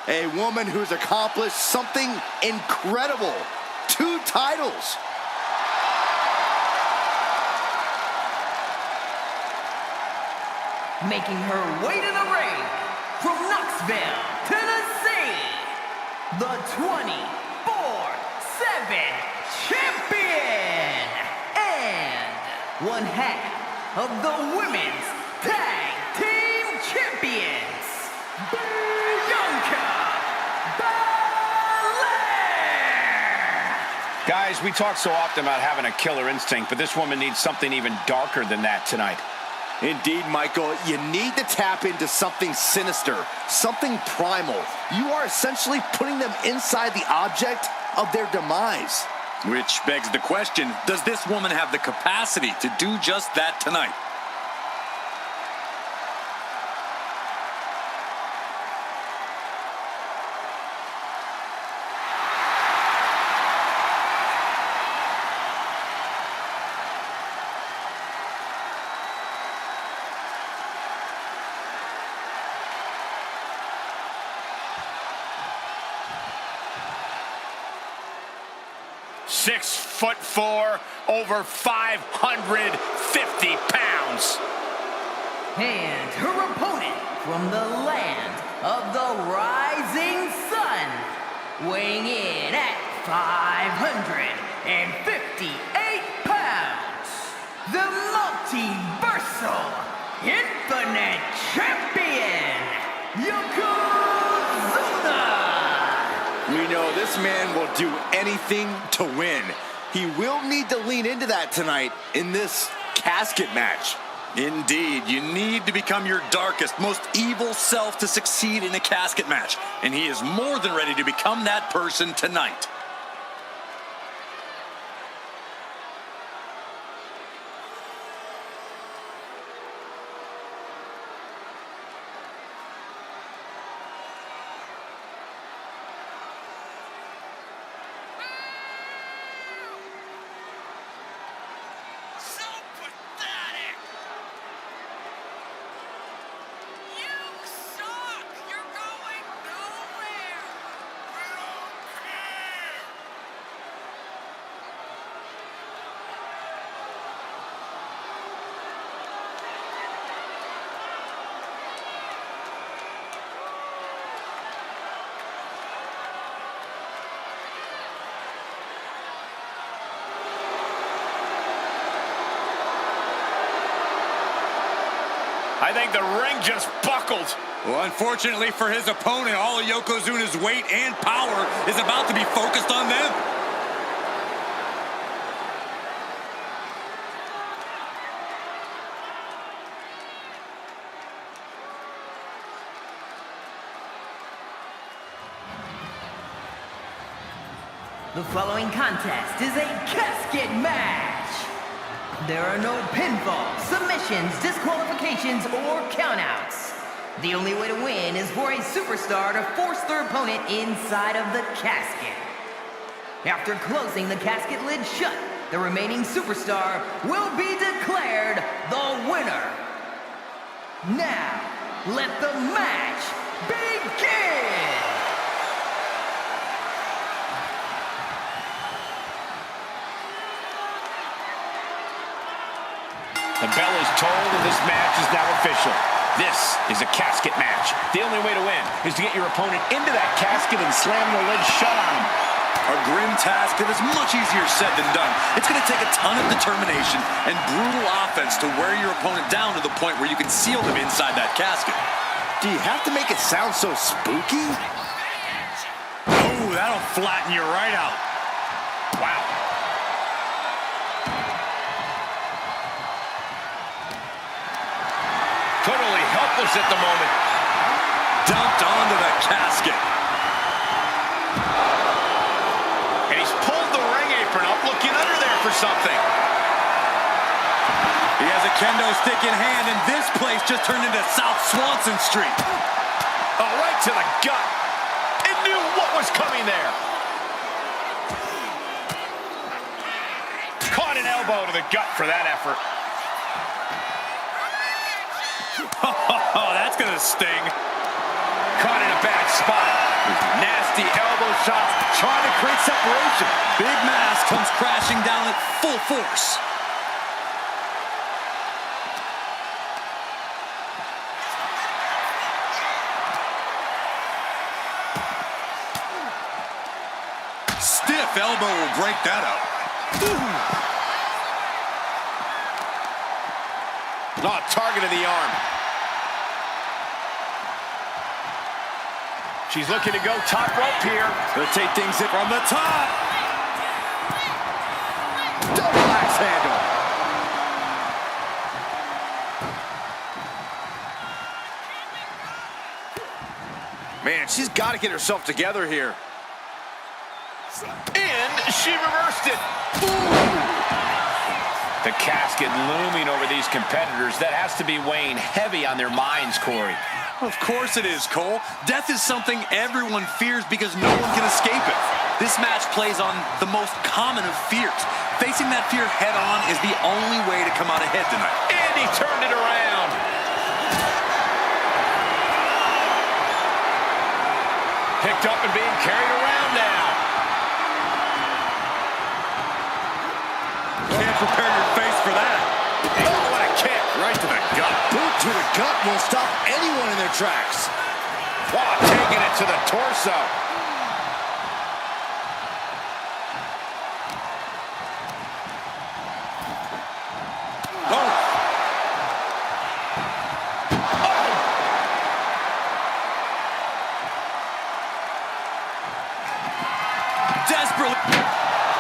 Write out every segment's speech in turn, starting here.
A woman who's accomplished something incredible. 2 titles. Making her way to the ring from Knoxville, Tennessee, the 24/7 champion and one half of the women's tag team champions, Bianca Belair. Guys, we talk so often about having a killer instinct, but this woman needs something even darker than that tonight. Indeed, Michael, you need to tap into something sinister, something primal. You are essentially putting them inside the object of their demise. Which begs the question, does this woman have the capacity to do just that tonight? Six foot four, over 550 pounds. And her opponent from the land of the rising sun, weighing in at 558 pounds, the multiversal infinite champion, Yokozuna. We know this man will do anything to win. He will need to lean into that tonight in this casket match. Indeed, you need to become your darkest, most evil self to succeed in a casket match. And he is more than ready to become that person tonight. I think the ring just buckled. Well, unfortunately for his opponent, all of Yokozuna's weight and power is about to be focused on them. The following contest is a casket match. There are no pinfalls, submissions, disqualifications, or countouts. The only way to win is for a superstar to force their opponent inside of the casket. After closing the casket lid shut, the remaining superstar will be declared the winner. Now, let the match begin! The bell is tolled and this match is now official. This is a casket match. The only way to win is to get your opponent into that casket and slam the lid shut on him. A grim task that is much easier said than done. It's going to take a ton of determination and brutal offense to wear your opponent down to the point where you can seal them inside that casket. Do you have to make it sound so spooky? Oh, that'll flatten you right out. Wow. Totally helpless at the moment. Dumped onto the casket. And he's pulled the ring apron up, looking under there for something. He has a kendo stick in hand, and this place just turned into South Swanson Street. Oh, right to the gut. It knew what was coming there. Caught an elbow to the gut for that effort. Oh, that's gonna sting. caught in a bad spot. Nasty elbow shots, trying to create separation. Big Mass comes crashing down at full force. Stiff elbow will break that up. Oh, target of the arm. She's looking to go top rope here. They'll take things in from the top. Double axe handle. Man, she's got to get herself together here. And she reversed it. Ooh. The casket looming over these competitors. That has to be weighing heavy on their minds, Corey. Of course it is, Cole. Death is something everyone fears because no one can escape it. This match plays on the most common of fears. Facing that fear head on is the only way to come out ahead tonight. And he turned it around. Picked up and being carried around now. Can't prepare your face for that. Oh, what a kick. Right to the gut. Boot to the gut will stop anyone in their tracks. Wow, taking it to the torso. Oh. Desperately.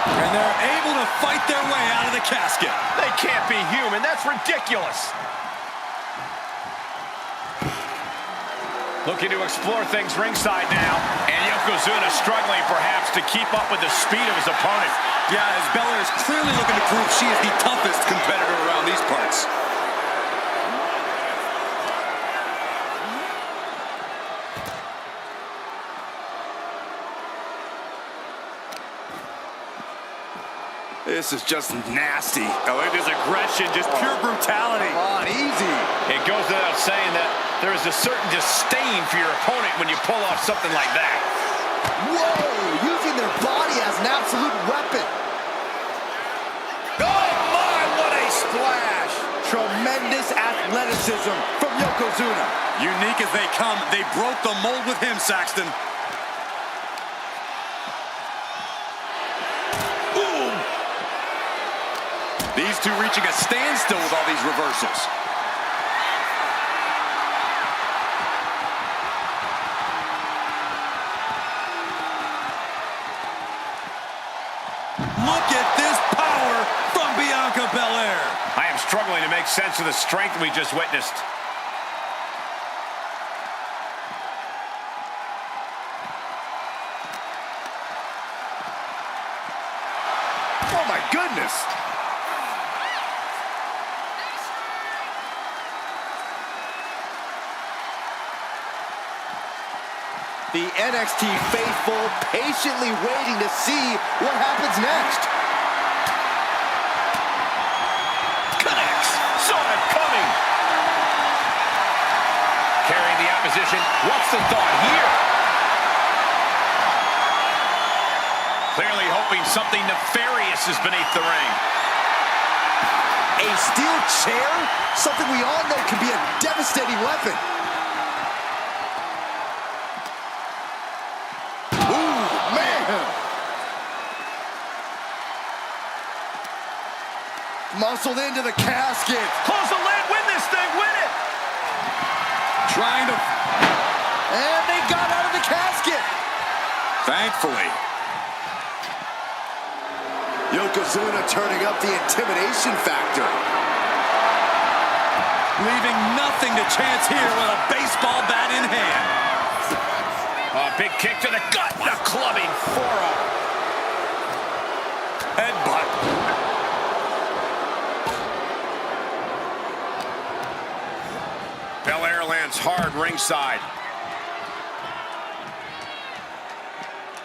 And they're able to fight their way out of the casket. They can't be human. That's ridiculous. Looking to explore things ringside now. And Yokozuna struggling perhaps to keep up with the speed of his opponent. Yeah, as Belair is clearly looking to prove she is the toughest competitor around these parts. This is just nasty. Oh, it is aggression, just pure brutality. Come on, easy. It goes without saying that there is a certain disdain for your opponent when you pull off something like that. Whoa, using their body as an absolute weapon. Oh my, what a splash! Tremendous athleticism from Yokozuna. Unique as they come, they broke the mold with him, Saxton. These two reaching a standstill with all these reversals. Look at this power from Bianca Belair. I am struggling to make sense of the strength we just witnessed. Oh my goodness. The NXT faithful patiently waiting to see what happens next. Connects. Saw it coming. Carrying the opposition. What's the thought here? Clearly hoping something nefarious is beneath the ring. A steel chair? Something we all know can be a devastating weapon. Muscled into the casket. Close the lid, win this thing, win it! Trying to... And they got out of the casket. Thankfully. Yokozuna turning up the intimidation factor. Leaving nothing to chance here with a baseball bat in hand. A big kick to the gut, the clubbing forearm. Headbutt. Belair lands hard ringside.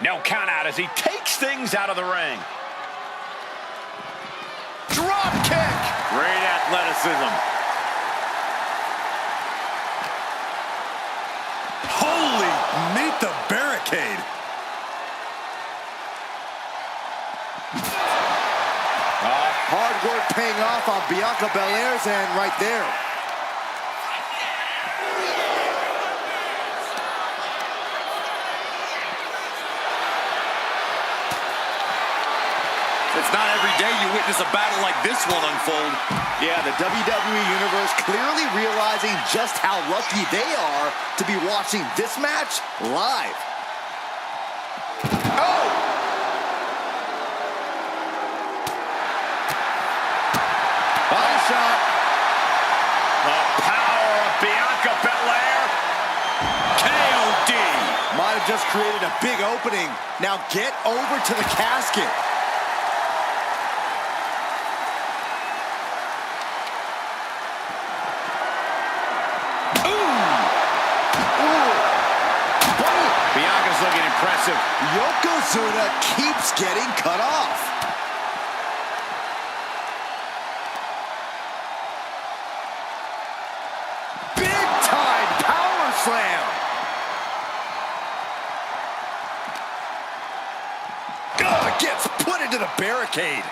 No count out as he takes things out of the ring. Drop kick. Great athleticism. Holy the barricade. Hard work paying off on Bianca Belair's end right there. It's not every day you witness a battle like this one unfold. Yeah, the WWE Universe clearly realizing just how lucky they are to be watching this match live. Oh! Body shot. The power of Bianca Belair. KOD. Might have just created a big opening. Now get over to the casket. Bianca's looking impressive. Yokozuna keeps getting cut off. Big time power slam. Gets put into the barricade.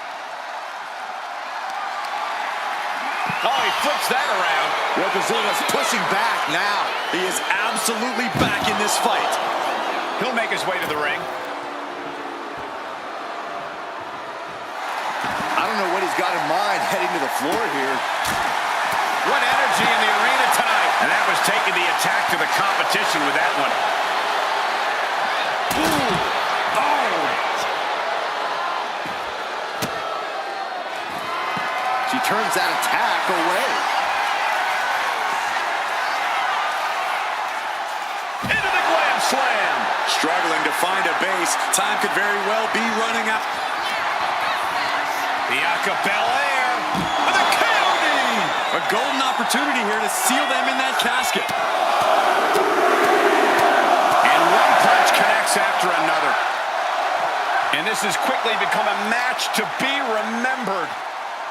Oh, he flips that around. Yokozuna's pushing back now. He is absolutely back in this fight. He'll make his way to the ring. I don't know what he's got in mind heading to the floor here. What energy in the arena tonight. And that was taking the attack to the competition with that one. Ooh. Oh. She turns that attack away. Into the glam slam. Struggling to find a base. Time could very well be running out. Bianca Belair with a KOD. A golden opportunity here to seal them in that casket. And one punch connects after another. And this has quickly become a match to be remembered.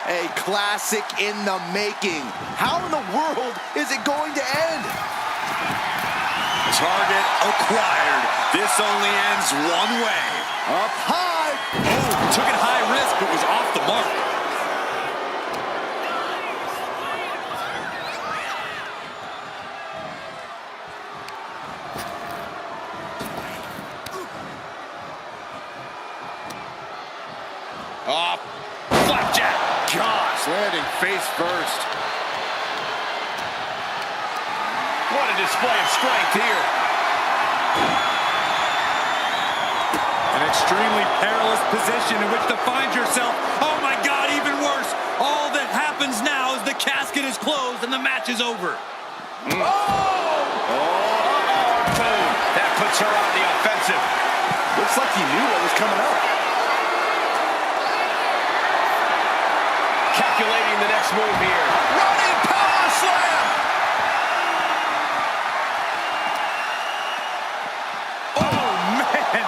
A classic in the making. How in the world is it going to end? Target acquired. This only ends one way. Up high. Oh, took it high risk, but was off the mark. Oh, flapjack. Gosh, landing face first. What a display of strength here. An extremely perilous position in which to find yourself. Oh my God, even worse. All that happens now is the casket is closed and the match is over. Boom. That puts her on the offensive. Looks like he knew what was coming up. Calculating the next move here. Running power slam. Oh, man.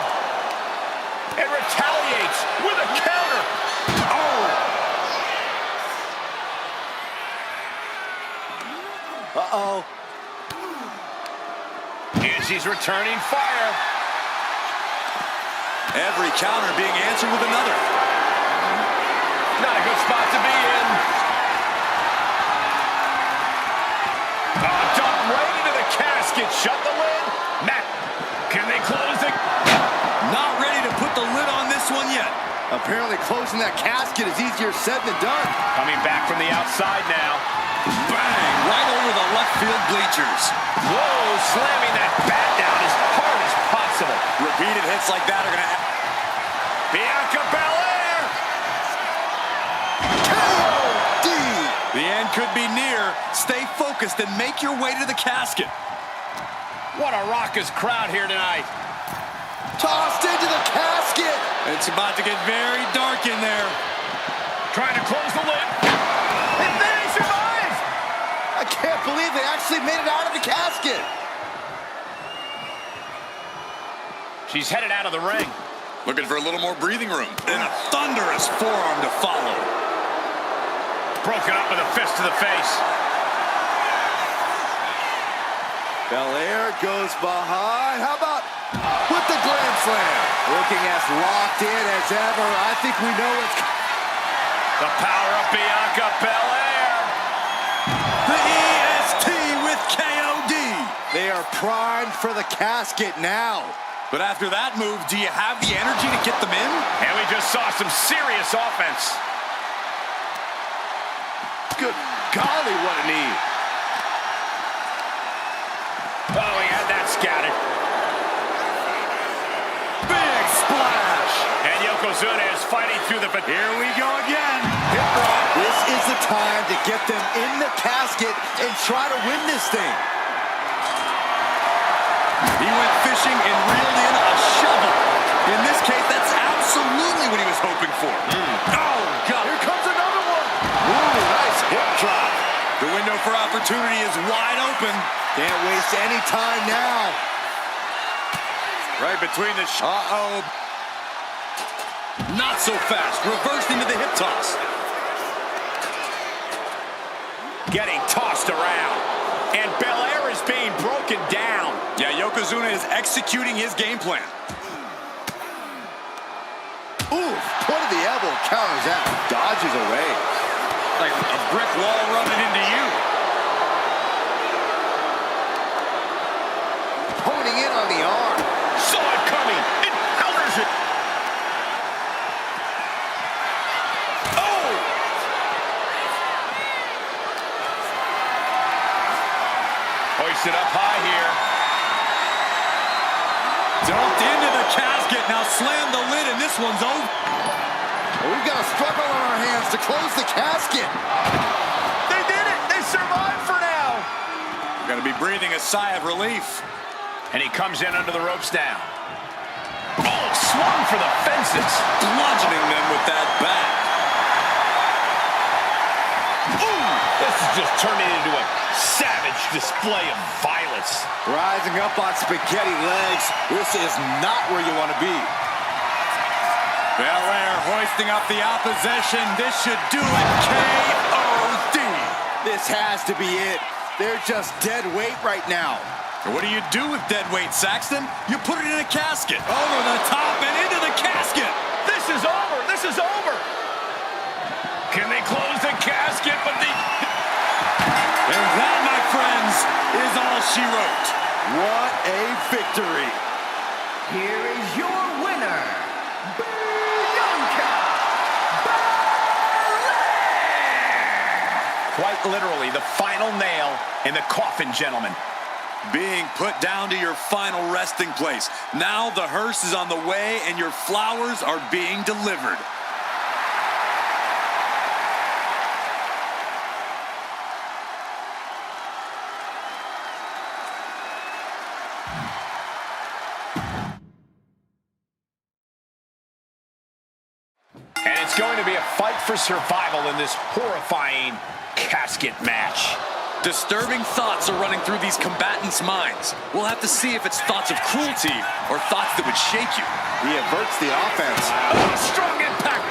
It retaliates with a counter. Oh. Uh-oh. And she's returning fire. Every counter being answered with another. Not a good spot to be in. Dumped right into the casket. Shut the lid. Matt, can they close it? Not ready to put the lid on this one yet. Apparently closing that casket is easier said than done. Coming back from the outside now. Bang! Right over the left field bleachers. Whoa, slamming that bat down as hard as possible. Repeated hits like that are going to happen. Bianca Belair! KOD! The end could be near. Stay focused and make your way to the casket. What a raucous crowd here tonight. Tossed into the casket. It's about to get very dark in there. Trying to close the lid. And then he survives! I can't believe they actually made it out of the casket. She's headed out of the ring. Looking for a little more breathing room. And a thunderous forearm to follow. Broken up with a fist to the face. Belair goes behind. How about with the Glam Slam. Looking as locked in as ever. I think we know it's... The power of Bianca Belair. The EST with KOD. They are primed for the casket now. But after that move, do you have the energy to get them in? And we just saw some serious offense. Good golly, what a knee. Oh, he had that scattered. Big splash. And Yokozuna is fighting through the... Here we go again. Hip drop. This is the time to get them in the casket and try to win this thing. He went fishing and reeled in a shovel. In this case, that's absolutely what he was hoping for. Oh, God. Here comes another one. Ooh, nice hip drop. The window for opportunity is wide open. Can't waste any time now. Right between the... Uh-oh. Not so fast. Reversed into the hip toss. Getting tossed around. And Belair is being broken down. Yeah, Yokozuna is executing his game plan. Ooh, point of the elbow counters that. Dodges away. Like a brick wall running into you. Honing in on the arm. Saw it coming. It counters it. Oh! Hoisted up high here. Dumped into the casket. Now slam the lid, and this one's over. Well, we've got a struggle on our hands to close the casket. They did it. They survived for now. Gonna be breathing a sigh of relief. And he comes in under the ropes now. Oh, swung for the fences. Bludgeoning them with that bat. Ooh, this is just turning into a savage display of violence. Rising up on spaghetti legs. This is not where you want to be. Belair hoisting up the opposition. This should do it. KOD. This has to be it. They're just dead weight right now. What do you do with dead weight, Saxton? You put it in a casket. Over the top and into the casket. This is over. This is over. Can they close the casket? But the... And that, my friends, is all she wrote. What a victory. Here is your winner, Bianca Belair! Quite literally, the final nail in the coffin, gentlemen. Being put down to your final resting place. Now the hearse is on the way and your flowers are being delivered. And it's going to be a fight for survival in this horrifying casket match. Disturbing thoughts are running through these combatants' minds. We'll have to see if it's thoughts of cruelty or thoughts that would shake you. He averts the offense. Oh, strong impact.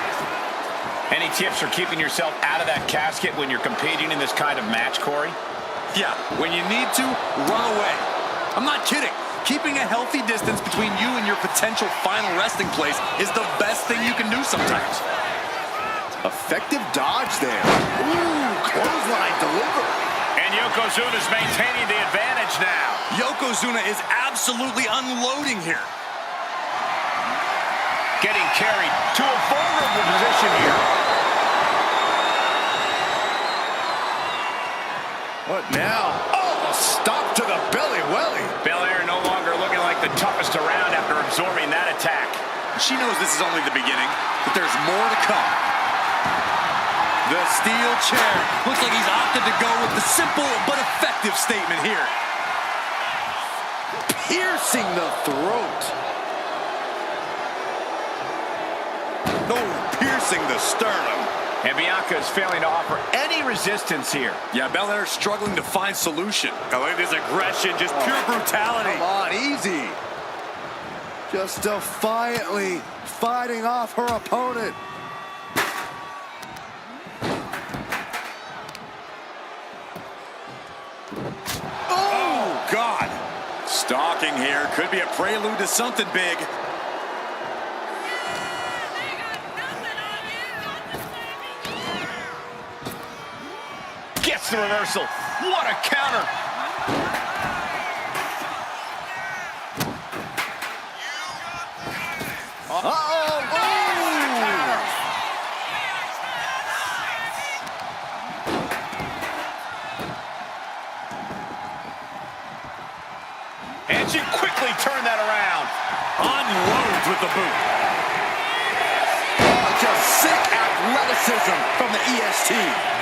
Any tips for keeping yourself out of that casket when you're competing in this kind of match, Corey? Yeah, when you need to, run away. I'm not kidding. Keeping a healthy distance between you and your potential final resting place is the best thing you can do sometimes. Effective dodge there. Ooh, clothesline delivered. And Yokozuna's maintaining the advantage now. Yokozuna is absolutely unloading here. Getting carried to a vulnerable position here. What now? Oh, a stop to the belly welly. Belair no longer looking like the toughest around after absorbing that attack. She knows this is only the beginning, but there's more to come. The steel chair. Looks like he's opted to go with the simple but effective statement here. Piercing the throat. No, piercing the sternum. And Bianca is failing to offer any resistance here. Yeah, Belair's struggling to find solution. Oh, look at this aggression, just pure brutality. Come on, easy. Just defiantly fighting off her opponent. Stalking here. Could be a prelude to something big. Gets the reversal. What a counter. And she quickly turned that around. Unloads with the boot. Just sick athleticism from the EST.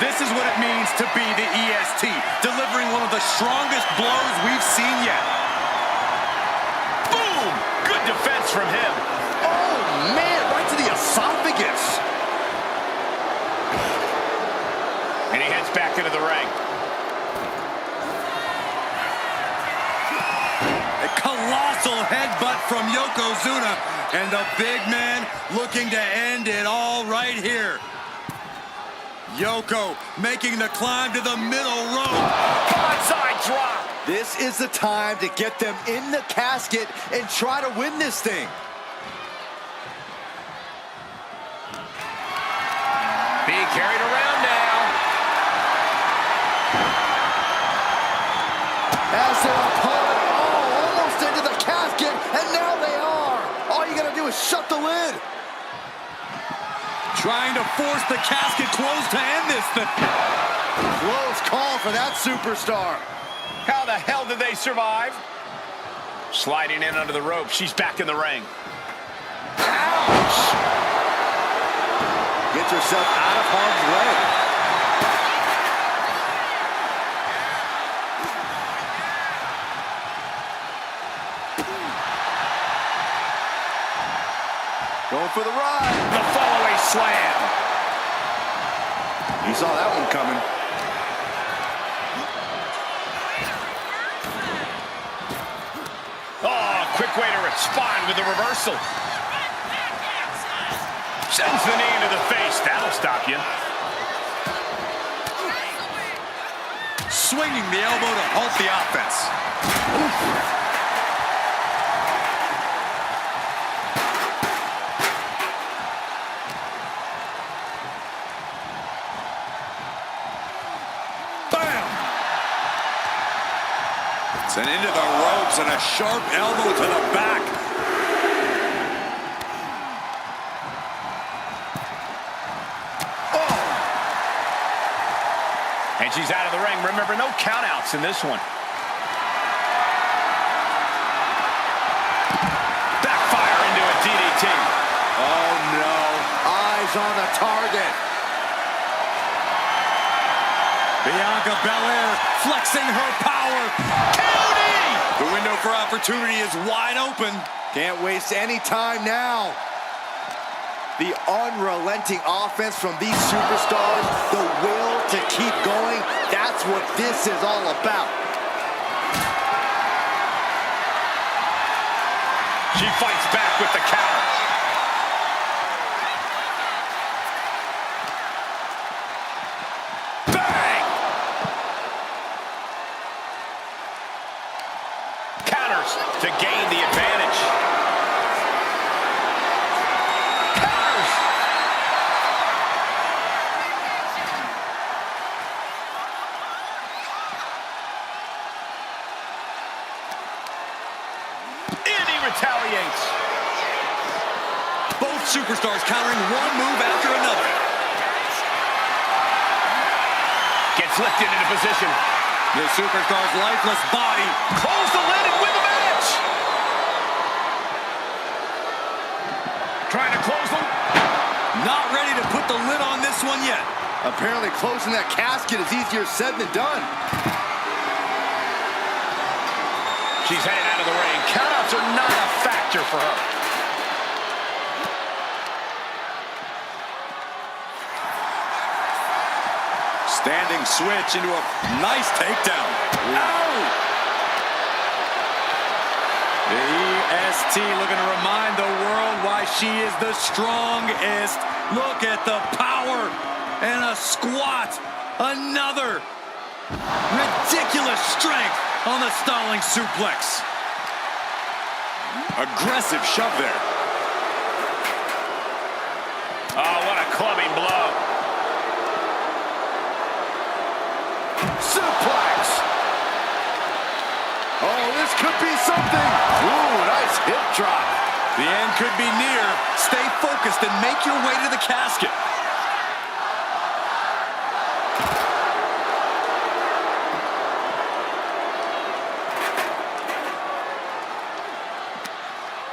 This is what it means to be the EST, delivering one of the strongest blows we've seen yet. Boom! Good defense from him. Oh, man, right to the esophagus. And he heads back into the ring. A colossal headbutt from Yokozuna, and the big man looking to end it all right here. Yoko making the climb to the middle rope. Bonsai drop. This is the time to get them in the casket and try to win this thing. Being carried around now. As their opponent, almost into the casket, and now they are. All you gotta do is shut the lid. Trying to force the casket closed to end this thing. Close call for that superstar. How the hell did they survive? Sliding in under the rope. She's back in the ring. Ouch! Gets herself out of harm's way. Going for the ride. The fallaway slam. You saw that one coming. Oh, quick way to respond with the reversal. Sends the knee into the face. That'll stop you. Swinging the elbow to halt the offense. Oof. And into the ropes and a sharp elbow to the back. Oh! And she's out of the ring. Remember, no countouts in this one. Backfire into a DDT. Oh, no. Eyes on the target. Bianca Belair flexing her power. The window for opportunity is wide open. Can't waste any time now. The unrelenting offense from these superstars, the will to keep going, that's what this is all about. She fights back with the counter. To gain the advantage. Counters. And he retaliates. Both superstars countering one move after another. Gets lifted into position. The superstar's lifeless body. Close the lid and win the match. Trying to close them. Not ready to put the lid on this one yet. Apparently closing that casket is easier said than done. She's headed out of the ring. Countouts are not a factor for her. Standing switch into a nice takedown. Ow! The EST looking to remind the world why she is the strongest. Look at the power and a squat. Another ridiculous strength on the stalling suplex. Aggressive shove there. Oh, what a clubbing blow. Suplex. Oh, this could be something. Ooh, nice hip drop. The end could be near. Stay focused and make your way to the casket.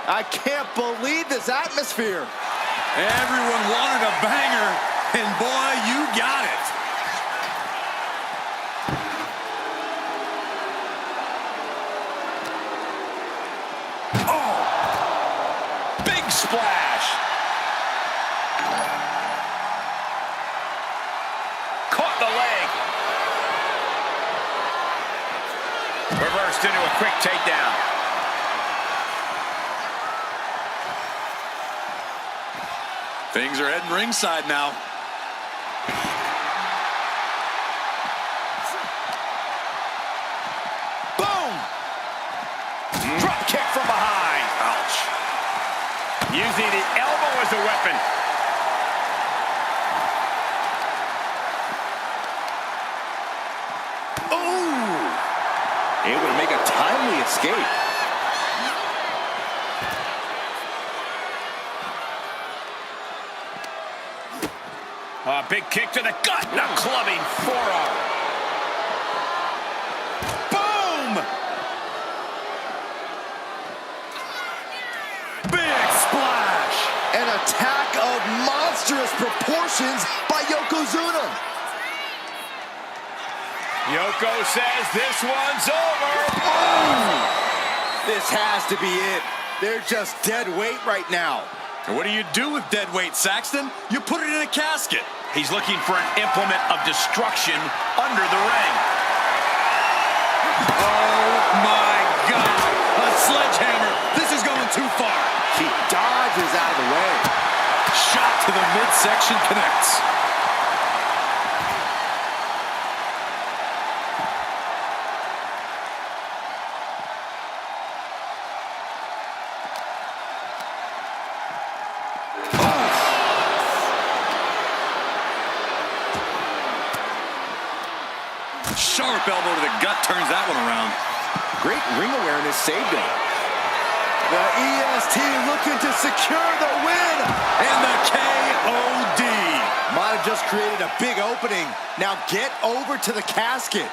I can't believe this atmosphere. Everyone wanted a banger, and boy, you got it. Oh! Big splash! Caught the leg. Reversed into a quick takedown. Things are heading ringside now. Boom! Drop kick from behind. Ouch. Using the elbow as a weapon. Ooh! Able to make a timely escape. Big kick to the gut. And a clubbing forearm. Boom! Big splash. An attack of monstrous proportions by Yokozuna. Yoko says this one's over. Boom! This has to be it. They're just dead weight right now. And what do you do with dead weight, Saxton? You put it in a casket. He's looking for an implement of destruction under the ring. Oh, my God. A sledgehammer. This is going too far. He dodges out of the way. Shot to the midsection connects. Sharp elbow to the gut turns that one around. Great ring awareness saved him. The EST looking to secure the win. And the KOD. Might have just created a big opening. Now get over to the casket.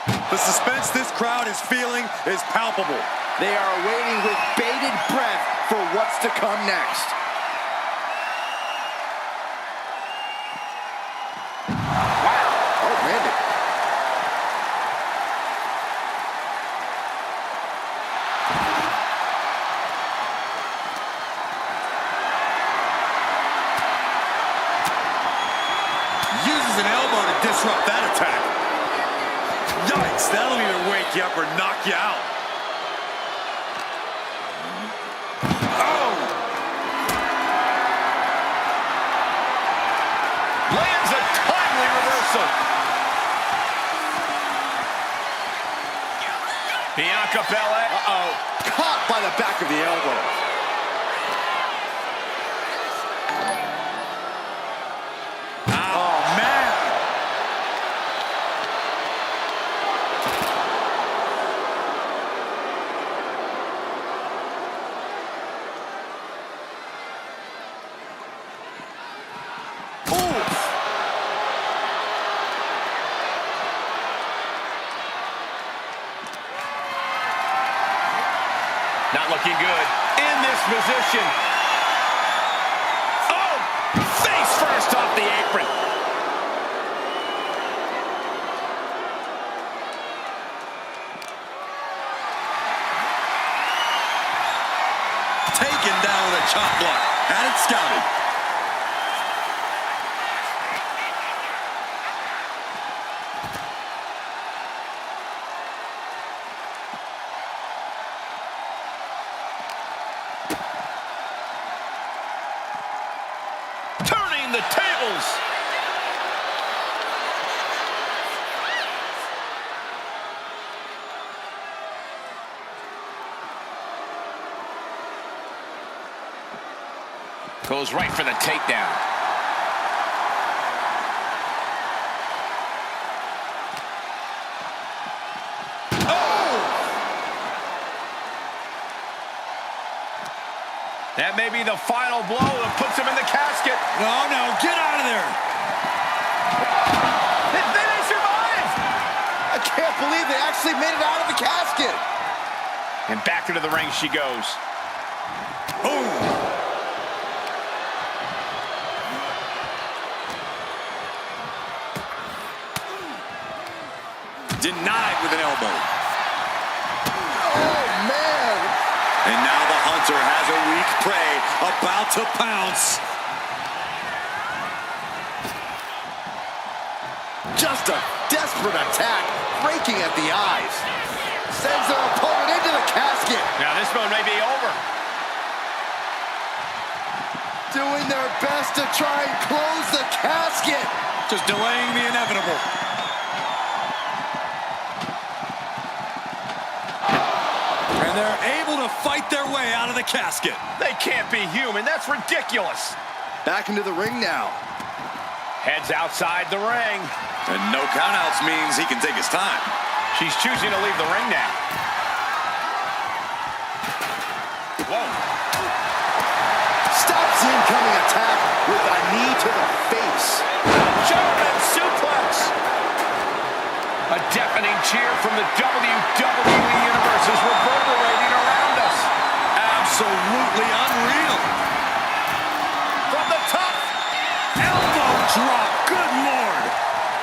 The suspense this crowd is feeling is palpable. They are waiting with bated breath for what's to come next. Wow. Oh, man. Uses an elbow to disrupt that attack. Yikes, that'll either wake you up or knock you out. Oh! Lands a timely reversal. Bianca Belair. Uh-oh. Caught by the back of the elbow. Not looking good in this position. Oh! Face first off the apron. Taken down with a chop block. Had it scouted. Turning the tables. Goes right for the takedown. That may be the final blow that puts him in the casket. Oh, no, get out of there. They survived. I can't believe they actually made it out of the casket. And back into the ring she goes. Boom. Denied with an elbow. Oh, man. And now the Hunter has a weak prey about to pounce. Just a desperate attack, breaking at the eyes. Sends their opponent into the casket. Now this one may be over. Doing their best to try and close the casket. Just delaying the inevitable. And they're able to fight their way out of the casket. They can't be human. That's ridiculous. Back into the ring now. Heads outside the ring. And no countouts means he can take his time. She's choosing to leave the ring now. Whoa. Stops the incoming attack with a knee to the face. German suplex. A deafening cheer from the WWE Universe is reverberating around us. Absolutely unreal. From the top. Elbow drop. Good Lord.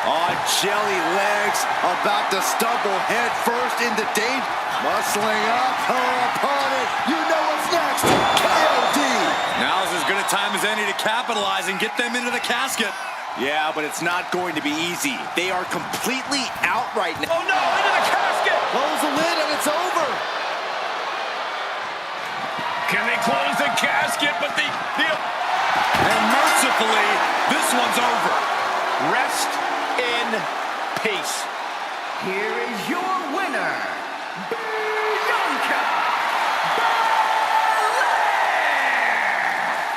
On jelly legs, about to stumble head first into danger. Muscling up her opponent. You know what's next. KOD. Now's as good a time as any to capitalize and get them into the casket. Yeah, but it's not going to be easy. They are completely out right now. Oh no, into the casket. Close the lid and it's over. Can they close the casket? But And mercifully, this one's over. Rest in peace. Here is your winner, Bianca Belair!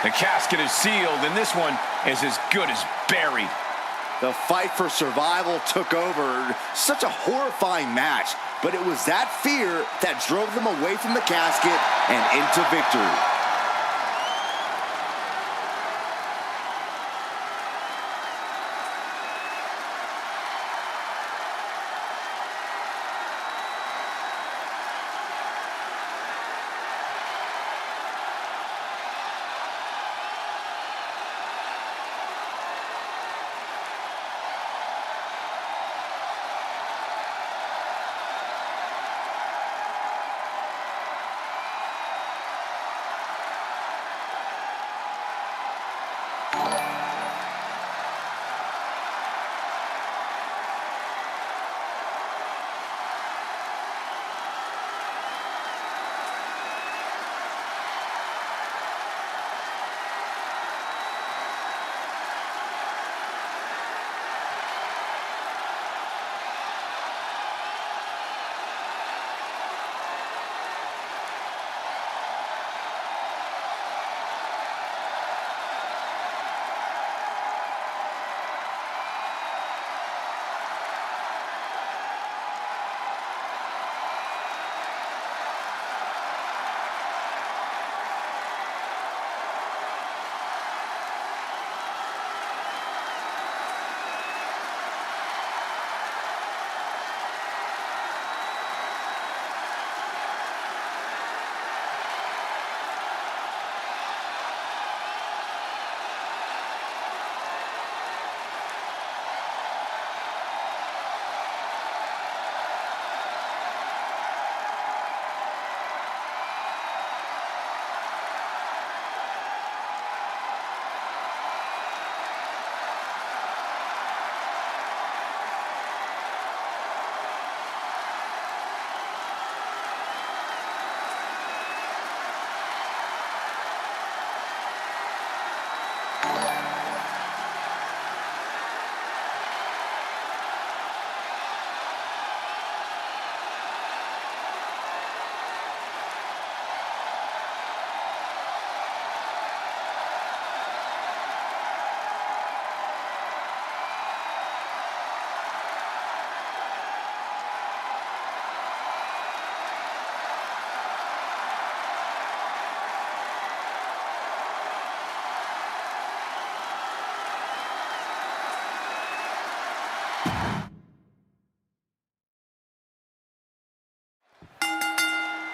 The casket is sealed, and this one is as good as buried. The fight for survival took over. Such a horrifying match, but it was that fear that drove them away from the casket and into victory.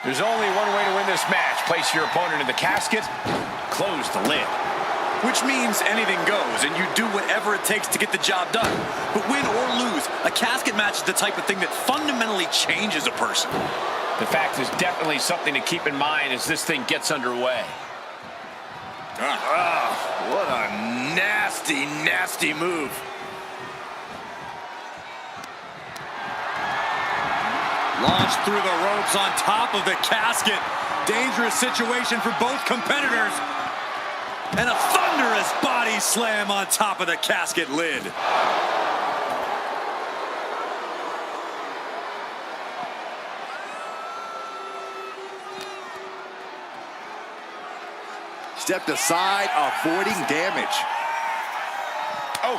There's only one way to win this match. Place your opponent in the casket, close the lid. Which means anything goes, and you do whatever it takes to get the job done. But win or lose, a casket match is the type of thing that fundamentally changes a person. The fact is definitely something to keep in mind as this thing gets underway. What a nasty, nasty move. Launched through the ropes on top of the casket. Dangerous situation for both competitors. And a thunderous body slam on top of the casket lid. Stepped aside, avoiding damage. Oh.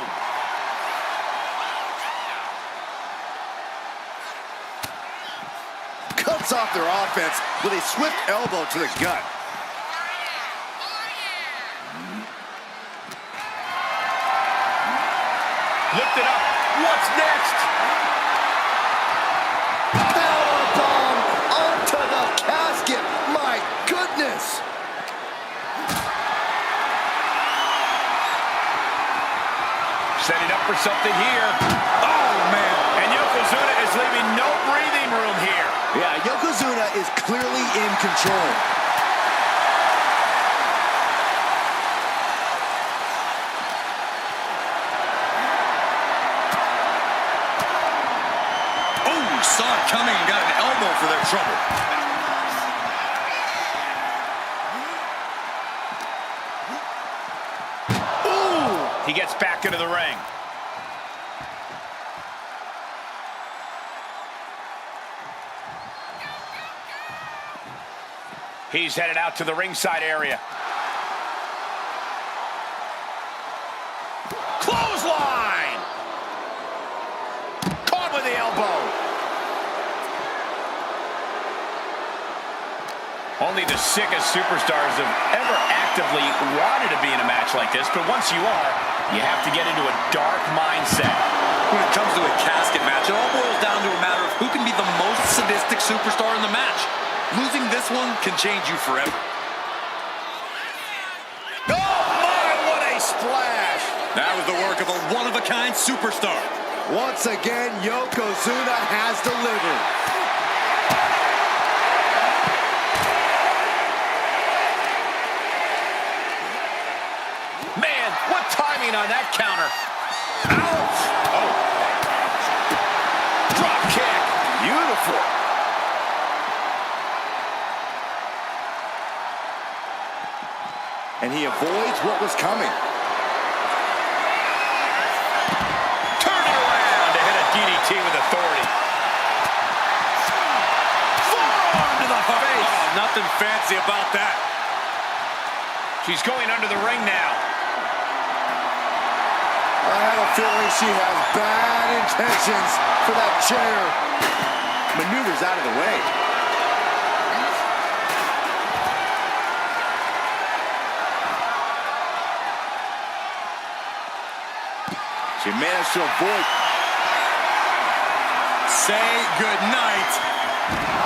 Cuts off their offense with a swift elbow to the gut. Lift it up. What's next? Powerbomb onto the casket. My goodness. Setting up for something here. Oh, man. And Yokozuna is leaving no breathing room here. Yeah, Yokozuna is clearly in control. Oh, saw it coming and got an elbow for their trouble. He gets back into the ring. He's headed out to the ringside area. Clothesline! Caught with the elbow. Only the sickest superstars have ever actively wanted to be in a match like this, but once you are, you have to get into a dark mindset. When it comes to a casket match, it all boils down to a matter of who can be the most sadistic superstar in the match. Losing this one can change you forever. Oh my, what a splash! That was the work of a one-of-a-kind superstar. Once again, Yokozuna has delivered. Man, what timing on that counter. Ouch! Oh. Drop kick. Beautiful. And he avoids what was coming. Turning around to hit a DDT with authority. Forearm to the face. Oh, nothing fancy about that. She's going under the ring now. I have a feeling she has bad intentions for that chair. Maneuvers out of the way. She managed to avoid. Say goodnight.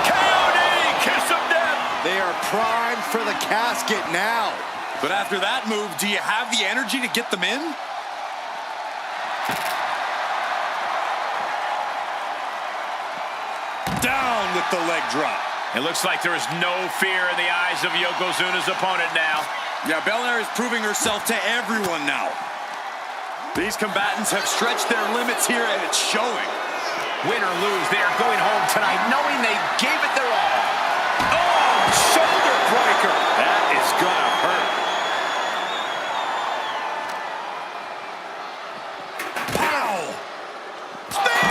KOD, kiss of death. They are primed for the casket now. But after that move, do you have the energy to get them in? Down with the leg drop. It looks like there is no fear in the eyes of Yokozuna's opponent now. Yeah, Belair is proving herself to everyone now. These combatants have stretched their limits here, and it's showing. Win or lose, they are going home tonight knowing they gave it their all. Oh, shoulder breaker. That is gonna hurt. Pow! Spear!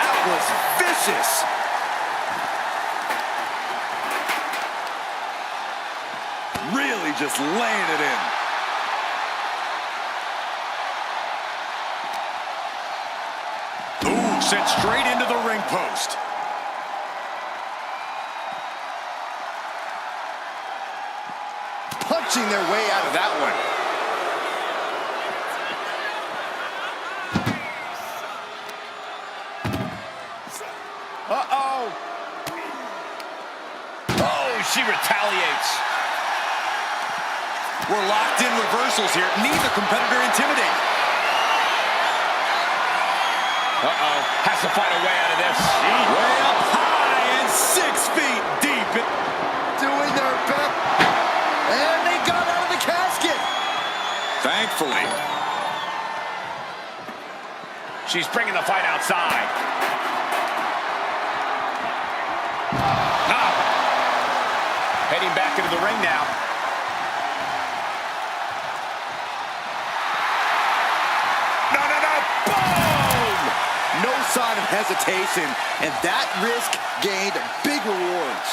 That was vicious. Really just laying it in. Ooh, sent straight into the ring post. Punching their way out of that one. Uh-oh. she retaliates. We're locked in reversals here. Neither competitor intimidating. Uh-oh. Has to find a way out of this. Way up high and 6 feet deep. Doing their best. And they got out of the casket. Thankfully. She's bringing the fight outside. Heading back into the ring now. No. Boom! No sign of hesitation, and that risk gained big rewards.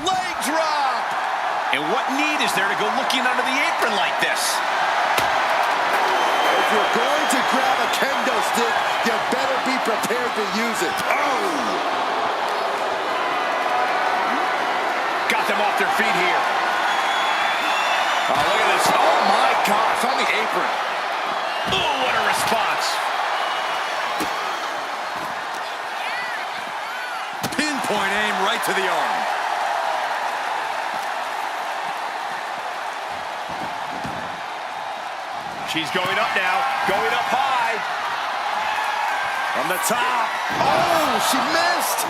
Leg drop! And what need is there to go looking under the apron like this? If you're going to grab a kendo stick, you better be prepared to use it. Oh! Got them off their feet here. Oh, look at this. Oh, my gosh, on the apron. Oh, what a response. Pinpoint aim right to the arm. She's going up now, going up high. From the top. Oh, she missed!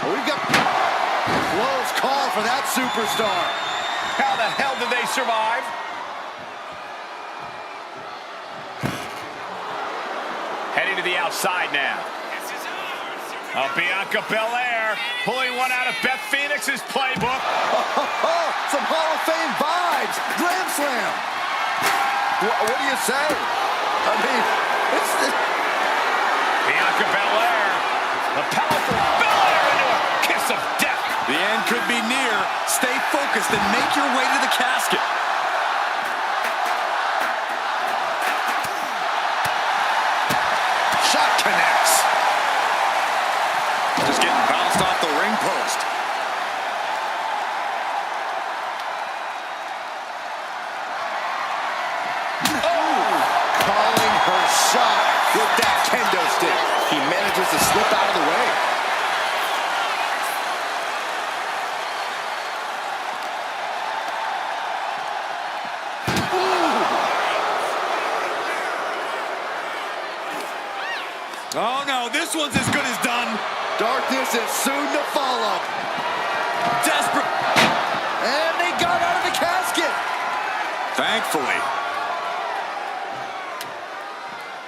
We got close call for that superstar. How the hell did they survive? Heading to the outside now. Bianca Belair pulling one out of Beth Phoenix's playbook. Some Hall of Fame vibes. Grand Slam. What do you say? I mean, it's the... Bianca Belair. The powerful Belair into a kiss of death. The end could be near. Stay focused and make your way to the casket. Shot connects. Just getting bounced off the ring post. Calling her shot with that kendo stick. He manages to slip out of the way. Oh no, this one's as good as done. Darkness is soon to follow. Desperate. And they got out of the casket. Thankfully.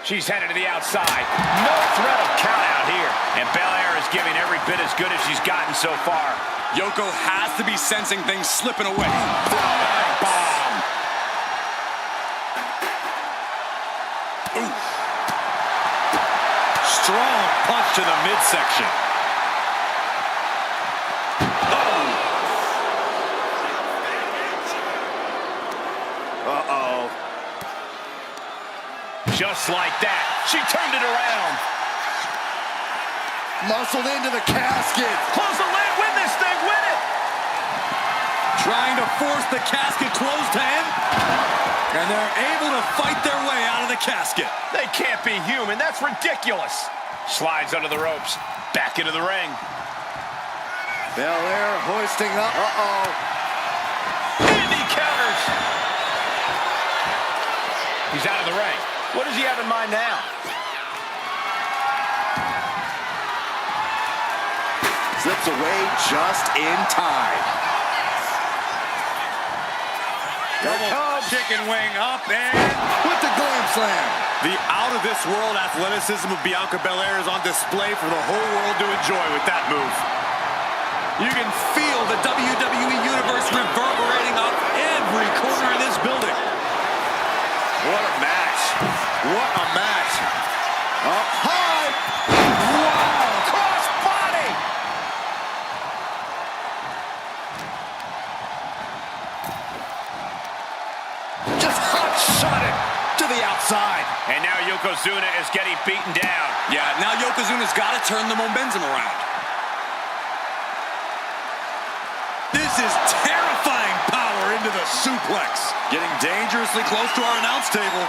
She's headed to the outside. No threat of count out here. And Belair is giving every bit as good as she's gotten so far. Yoko has to be sensing things slipping away. Bomb. Ooh. Strong punch to the midsection. Uh-oh. Just like that, she turned it around. Muscled into the casket. Close the lid, win this thing, win it. Trying to force the casket closed to him. And they're able to fight their way out of the casket. They can't be human, that's ridiculous. Slides under the ropes, back into the ring. Belair hoisting up. Uh-oh. And he counters. He's out of the ring. What does he have in mind now? Slips away just in time. Double chicken wing up and With the glam slam. the out-of-this-world athleticism of Bianca Belair is on display for the whole world to enjoy with that move. You can feel the WWE Universe reverberating off every corner of this building. What a match. What a match. Up high. Wow, cross body. Just hot-shotted to the outside. And now Yokozuna is getting beaten down. Yeah, now Yokozuna's got to turn the momentum around. unleashes terrifying power into the suplex. Getting dangerously close to our announce table.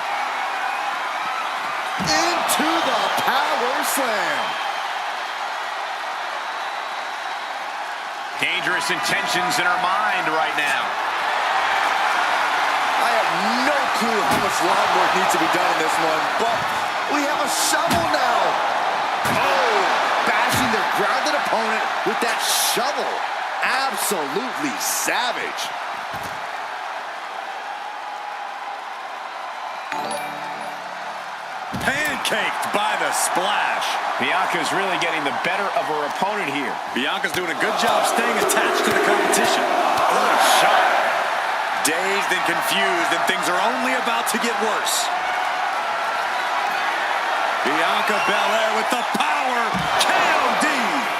Into the power slam. Dangerous intentions in her mind right now. I have no clue how much lawn work needs to be done in this one, but we have a shovel now. Oh, bashing their grounded opponent with that shovel. Absolutely savage. Pancaked by the splash. Bianca's really getting the better of her opponent here. Bianca's doing a good job staying attached to the competition. Oh, shot. Dazed and confused, and things are only about to get worse. Bianca Belair with the power. KOD.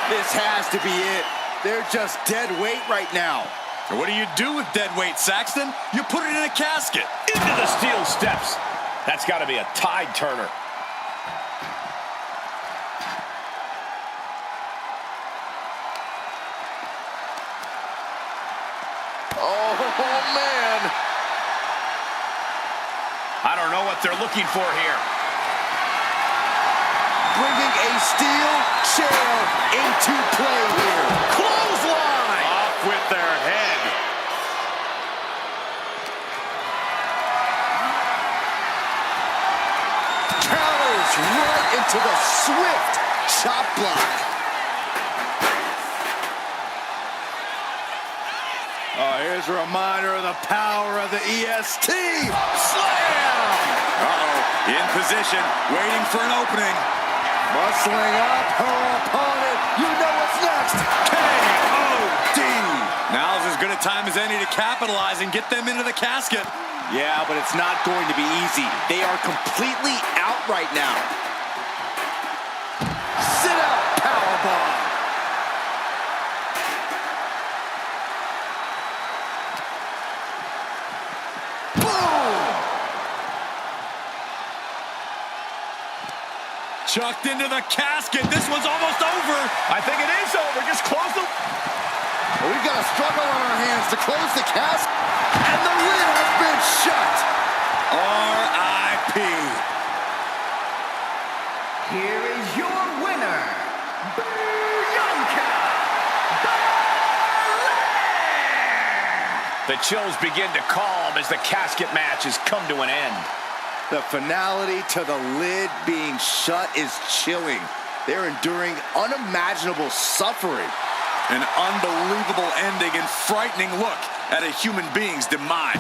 This has to be it. They're just dead weight right now. And what do you do with dead weight, Saxton? You put it in a casket. Into the steel steps. That's got to be a tide turner. Oh, man. I don't know what they're looking for here. Bringing a steel chair into play here. Clothesline! Off with their head. Counters right into the swift chop block. Oh, here's a reminder of the power of the EST. Slam! Uh-oh, in position, waiting for an opening. Muscling up her opponent. You know what's next. KOD. Now's as good a time as any to capitalize and get them into the casket. Yeah, but it's not going to be easy. They are completely out right now. Sit out powerbomb. Chucked into the casket. This one's almost over. I think it is over. Just close the... Well, we've got a struggle on our hands to close the casket. And the lid has been shut. R.I.P. Here is your winner, Bianca Belair! The chills begin to calm as the casket match has come to an end. The finality to the lid being shut is chilling. They're enduring unimaginable suffering. An unbelievable ending and frightening look at a human being's demise.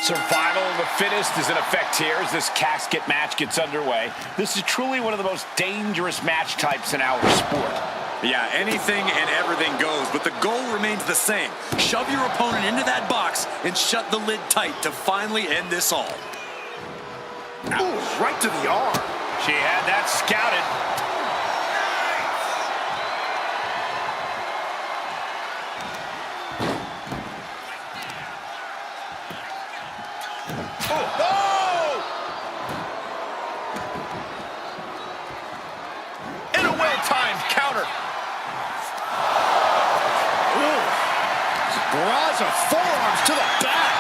Survival of the fittest is in effect here as this casket match gets underway. This is truly one of the most dangerous match types in our sport. Yeah, anything and everything goes, but the goal remains the same. Shove your opponent into that box and shut the lid tight to finally end this all. Ooh, right to the arm. She had that scouted. Barrage of forearms to the back.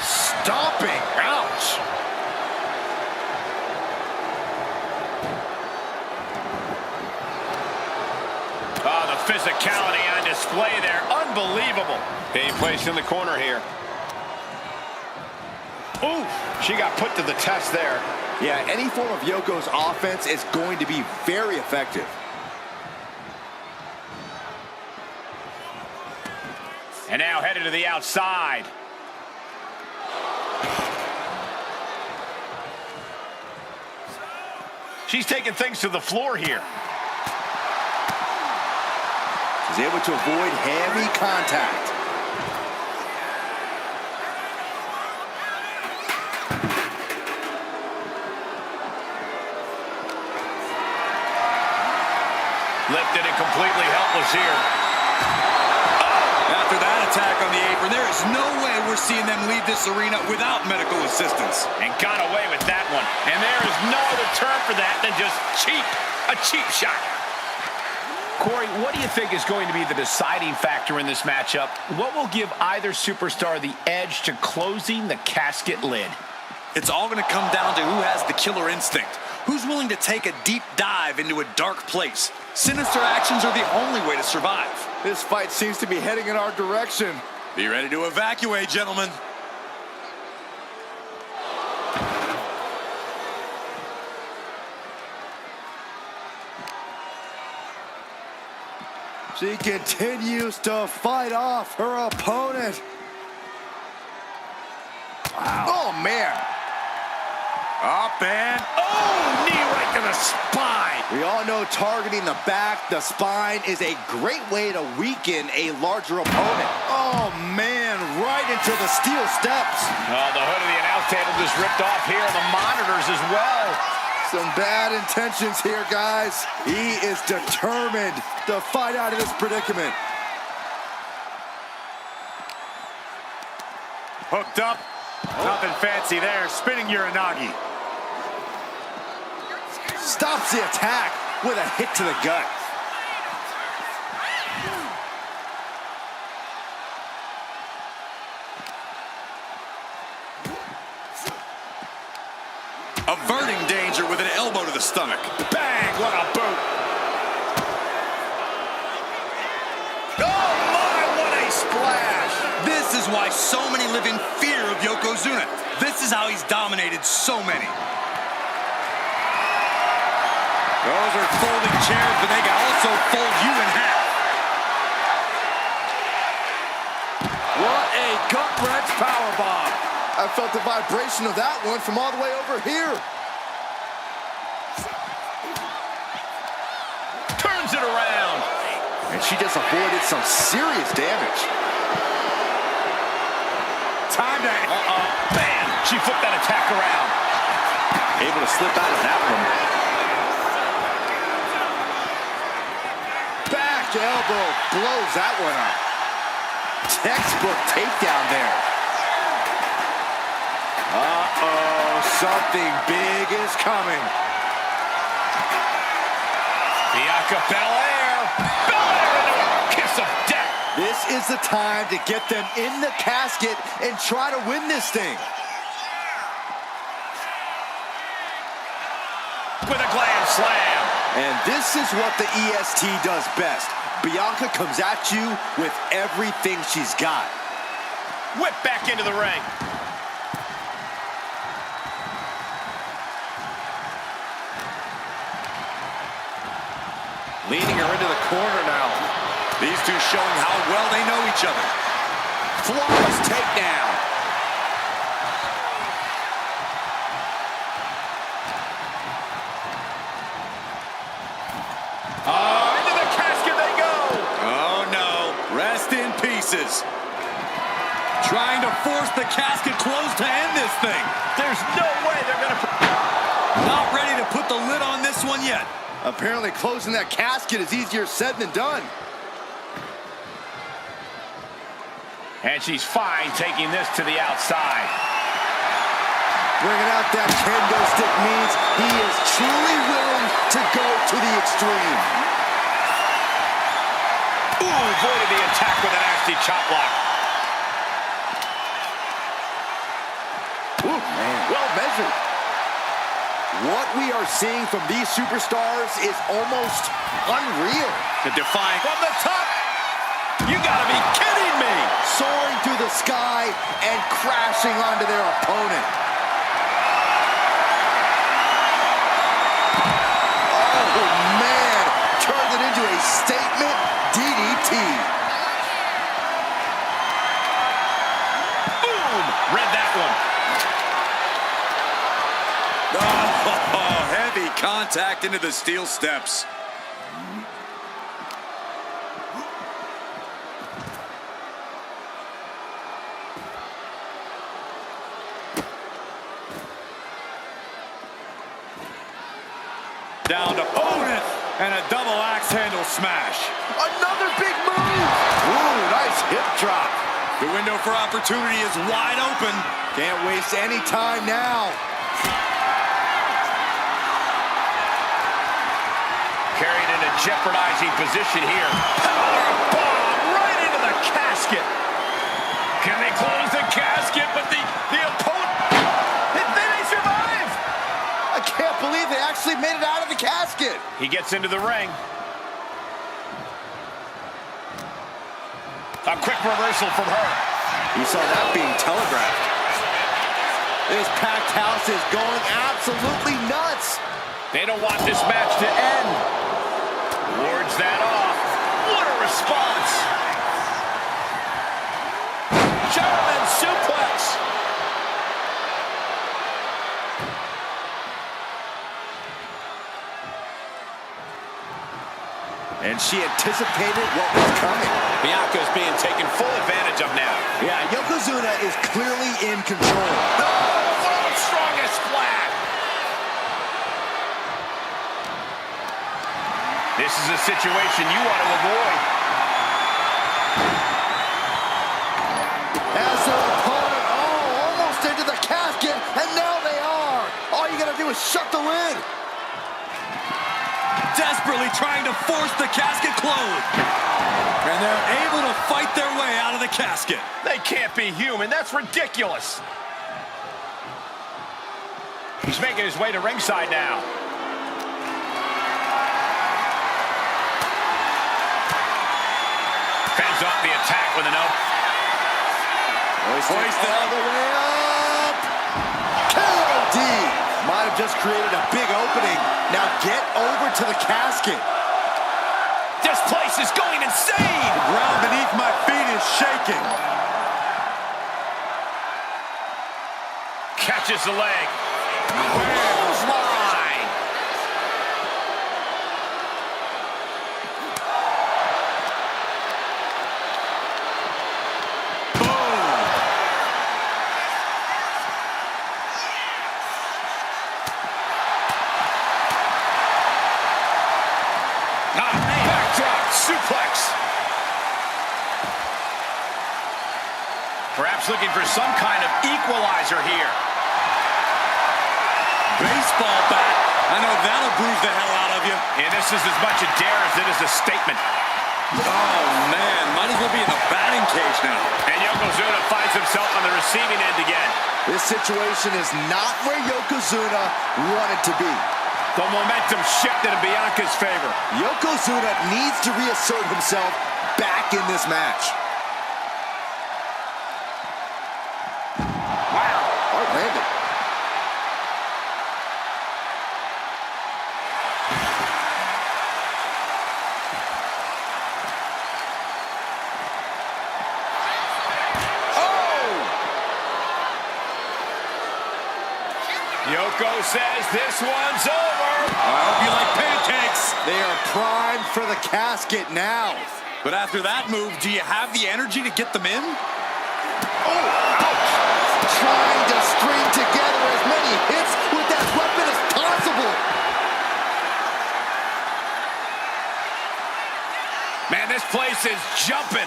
Stomping. Ouch. Oh, the physicality on display there. Unbelievable. Being placed in the corner here. Ooh, she got put to the test there. Yeah, any form of Yoko's offense is going to be very effective. And now headed to the outside. She's taking things to the floor here. She's able to avoid heavy contact. Lifted and completely helpless here. After that attack on the apron. There is no way we're seeing them leave this arena without medical assistance. And got away with that one. And there is no other term for that than just cheap. A cheap shot. Corey, what do you think is going to be the deciding factor in this matchup? What will give either superstar the edge to closing the casket lid? It's all going to come down to who has the killer instinct. Who's willing to take a deep dive into a dark place? Sinister actions are the only way to survive. This fight seems to be heading in our direction. Be ready to evacuate, gentlemen. She continues to fight off her opponent. Wow. Oh, man. Up and, oh, knee right to the spine. We all know targeting the back, the spine is a great way to weaken a larger opponent. Oh, man, right into the steel steps. Oh, the hood of the announce table just ripped off here, the monitors as well. Some bad intentions here, guys. He is determined to fight out of this predicament. Hooked up. Nothing fancy there. Spinning Uranagi. Stops the attack with a hit to the gut. Averting danger with an elbow to the stomach. Bang, what a boot. Oh my, what a splash. This is why so many live in fear of Yokozuna. This is how he's dominated so many. Those are folding chairs, but they can also fold you in half. What a gut-wrench powerbomb. I felt the vibration of that one from all the way over here. Turns it around. And she just avoided some serious damage. Time to... Bam! She flipped that attack around. Able to slip out of that one. Back elbow blows that one up. Textbook takedown there. Uh-oh, something big is coming. Bianca Belair. Belair into a kiss of death. This is the time to get them in the casket and try to win this thing. With a glam slam. And this is what the EST does best. Bianca comes at you with everything she's got. Whip back into the ring. Leading her into the corner now. These two showing how well they know each other. Flawless takedown. Into the casket they go. Oh no, rest in pieces. Trying to force the casket closed to end this thing. There's no way they're going to... Not ready to put the lid on this one yet. Apparently closing that casket is easier said than done. And she's fine taking this to the outside. Bringing out that kendo stick means he is truly willing to go to the extreme. Ooh, avoided the attack with a nasty chop block. Ooh, man, well measured. What we are seeing from these superstars is almost unreal. The defying from the top. You gotta be kidding me. Soaring through the sky and crashing onto their opponent. Oh, man. Turned it into a statement DDT. Boom. Read that one. Oh, heavy contact into the steel steps. Down to opponent. And a double axe handle smash. Another big move. Ooh, nice hip drop. The window for opportunity is wide open. Can't waste any time now. Carried in a jeopardizing position here. Power bomb right into the casket. Can they close the casket? But the opponent, they survive. I can't believe they actually made it out of the casket. He gets into the ring. A quick reversal from her. You saw that being telegraphed. This packed house is going absolutely nuts. They don't want this match to end. Wards that off. What a response. German suplex. And she anticipated what was coming. Bianca's being taken full advantage of now. Yeah, Yokozuna is clearly in control. Oh, world's strongest flat. This is a situation you want to avoid. As their opponent, almost into the casket, and now they are. All you gotta do is shut the lid. Desperately trying to force the casket closed. And they're able to fight their way out of the casket. They can't be human. That's ridiculous. He's making his way to ringside now. Fends off the attack with an oak. Hoisted all the way up. KOD. Might have just created a big opening. Now get over to the casket. This place is going insane. The ground beneath my feet is shaking. Catches the leg. Clothesline. Boom. Backdrop suplex. Perhaps looking for some kind of equalizer here. Baseball bat. I know that'll bruise the hell out of you. And this is as much a dare as it is a statement. Oh, man. Might as well be in the batting cage now. And Yokozuna finds himself on the receiving end again. This situation is not where Yokozuna wanted to be. The momentum shifted in Bianca's favor. Yokozuna needs to reassert himself back in this match. Wow, hard landed. Yoko says this one's over. I hope you like pancakes. They are primed for the casket now. But after that move, do you have the energy to get them in? Oh, ouch. Trying to string together as many hits with that weapon as possible. Man, this place is jumping.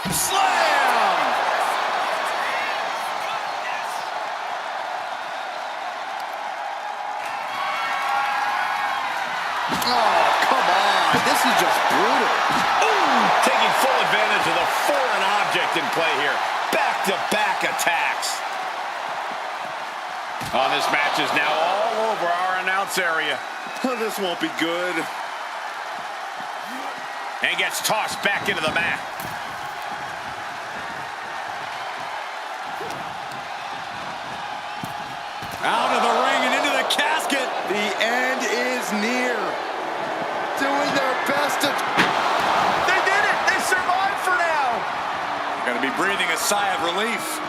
Slam! Oh, come on. This is just brutal. Ooh, taking full advantage of the foreign object in play here. Back-to-back attacks. Oh, this match is now all over our announce area. This won't be good. And gets tossed back into the mat. Out of the ring and into the casket. The end is near. Doing their best to... They did it! They survived for now! Gonna be breathing a sigh of relief.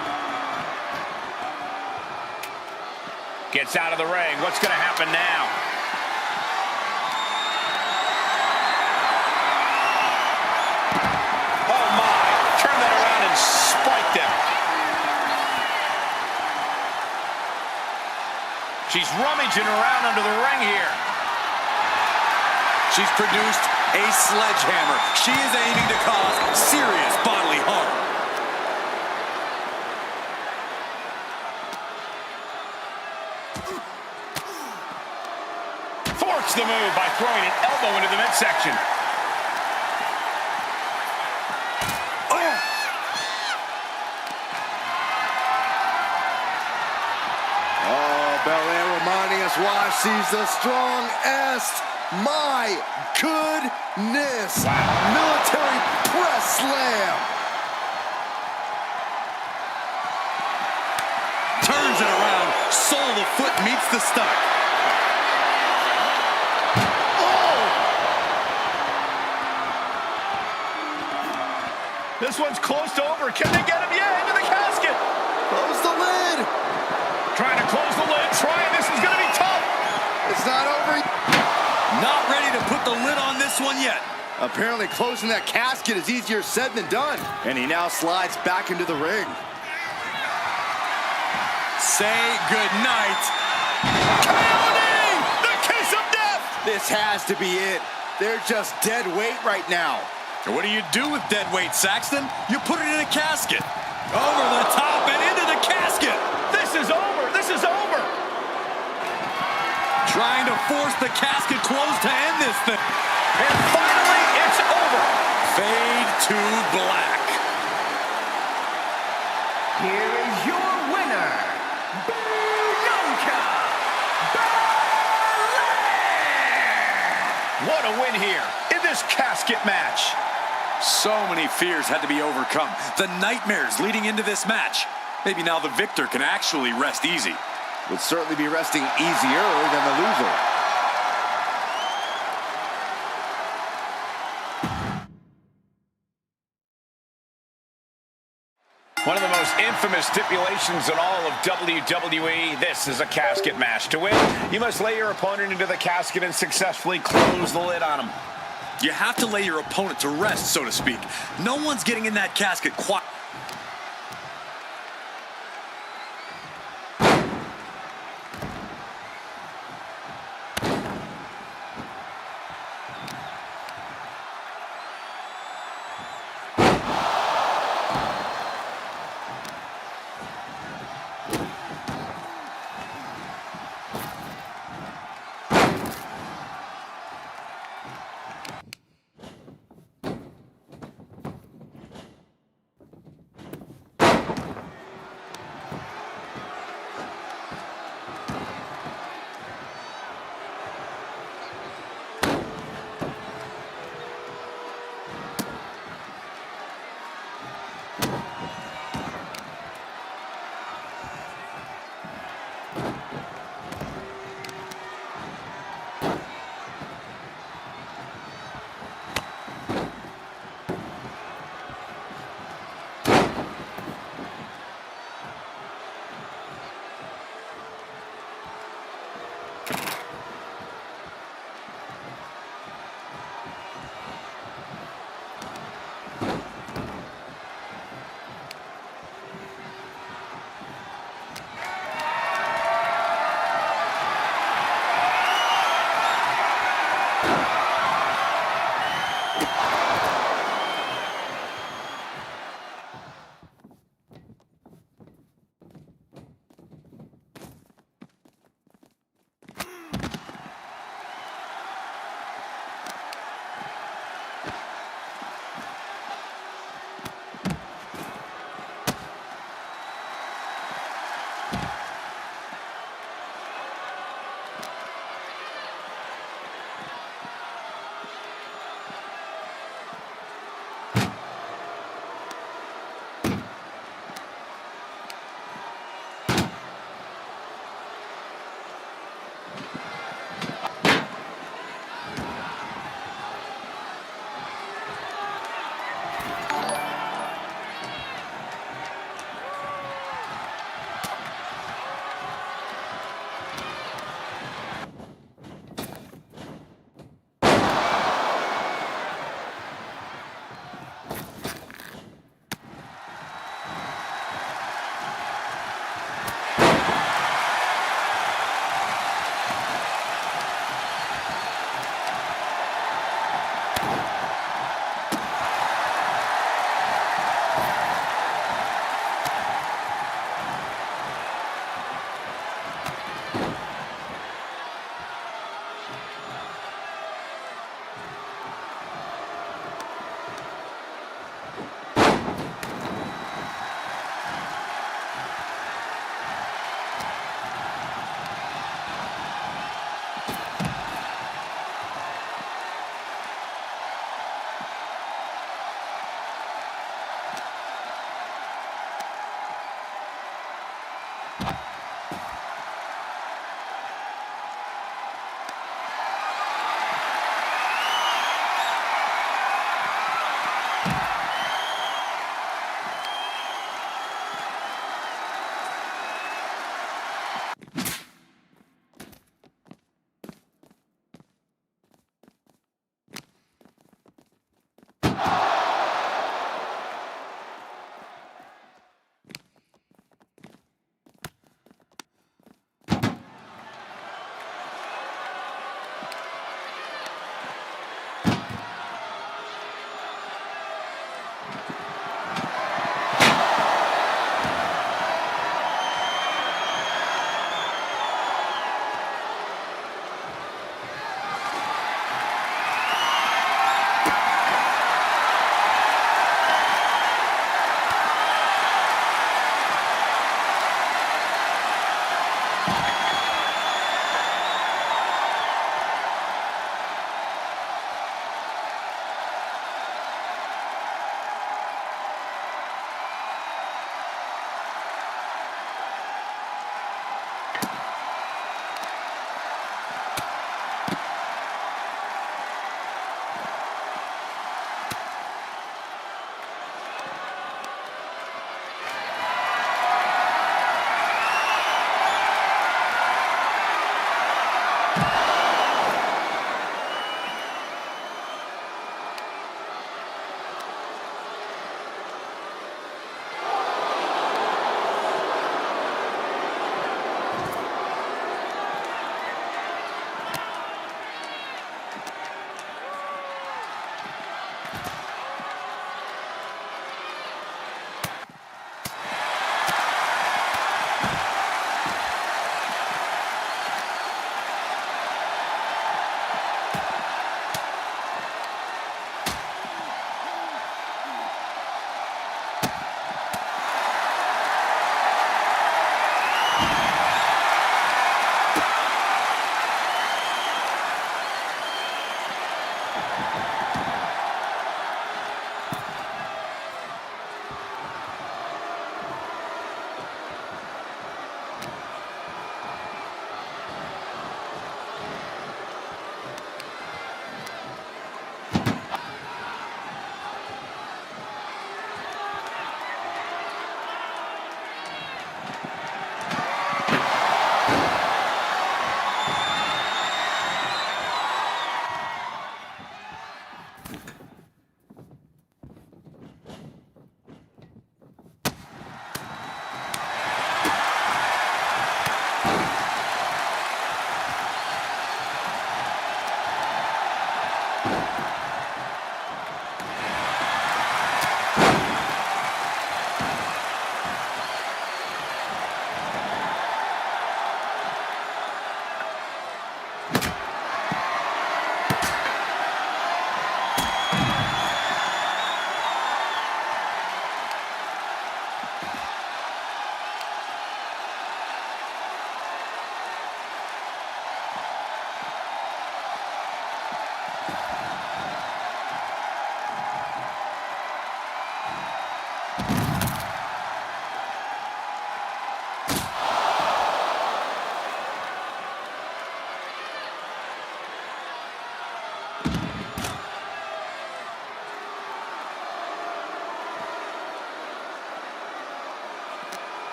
Gets out of the ring. What's gonna happen now? Oh my! Turn that around and spiked him. She's rummaging around under the ring here. She's produced a sledgehammer. She is aiming to cause serious bodily harm. Forks the move by throwing an elbow into the midsection. Belair reminding us why she's the strongest. My goodness. Wow. Military press slam. Turns it around. Sole of the foot meets the stomach. Oh! This one's close to over. Can they get him? Yeah, into the casket. Close the lid. Trying to close the lid. Trying. This is going to be tough. It's not over. Not ready to put the lid on this one yet. Apparently closing that casket is easier said than done. And he now slides back into the ring. Say goodnight. Coyote! The kiss of death! This has to be it. They're just dead weight right now. And what do you do with dead weight, Saxton? You put it in a casket. Over the top and into the casket. This is over. This is over. Trying to force the casket closed to end this thing. And finally, it's over. Fade to black. Here is your winner, Bianca Belair! What a win here in this casket match. So many fears had to be overcome. The nightmares leading into this match. Maybe now the victor can actually rest easy. Would certainly be resting easier than the loser. One of the most infamous stipulations in all of WWE. This is a casket match. To win, you must lay your opponent into the casket and successfully close the lid on him. You have to lay your opponent to rest, so to speak. No one's getting in that casket quiet.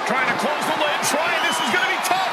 Trying to close the lid, this is going to be tough.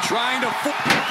Trying to...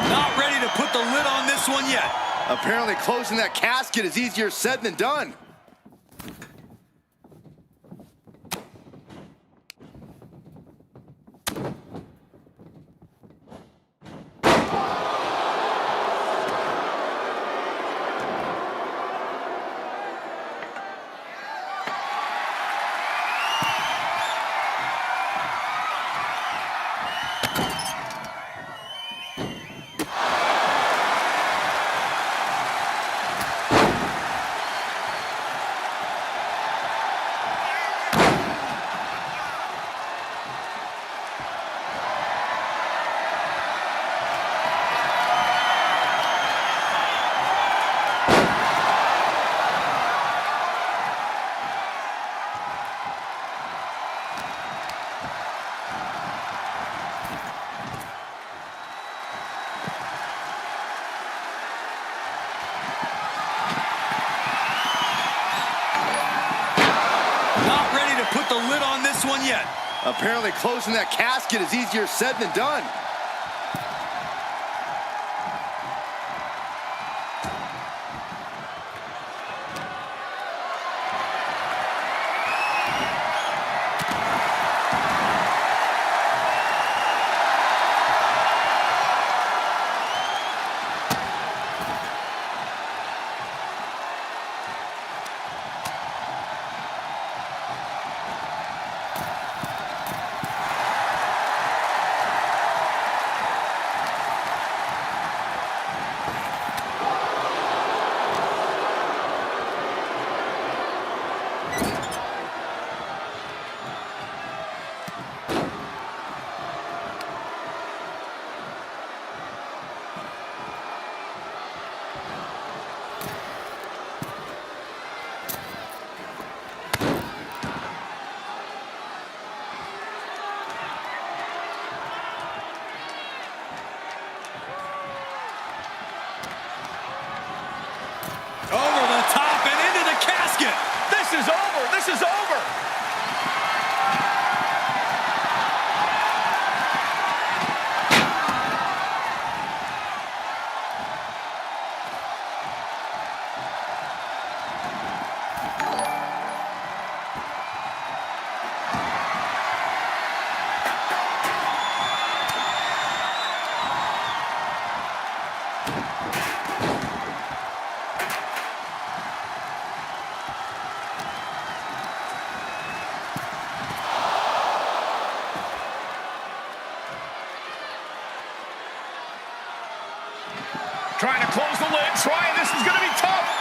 Not ready to put the lid on this one yet. Apparently closing that casket is easier said than done. Apparently closing that casket is easier said than done. Over the top and into the casket. This is over. This is over. Trying to close the lid. Trying. This is going to be tough.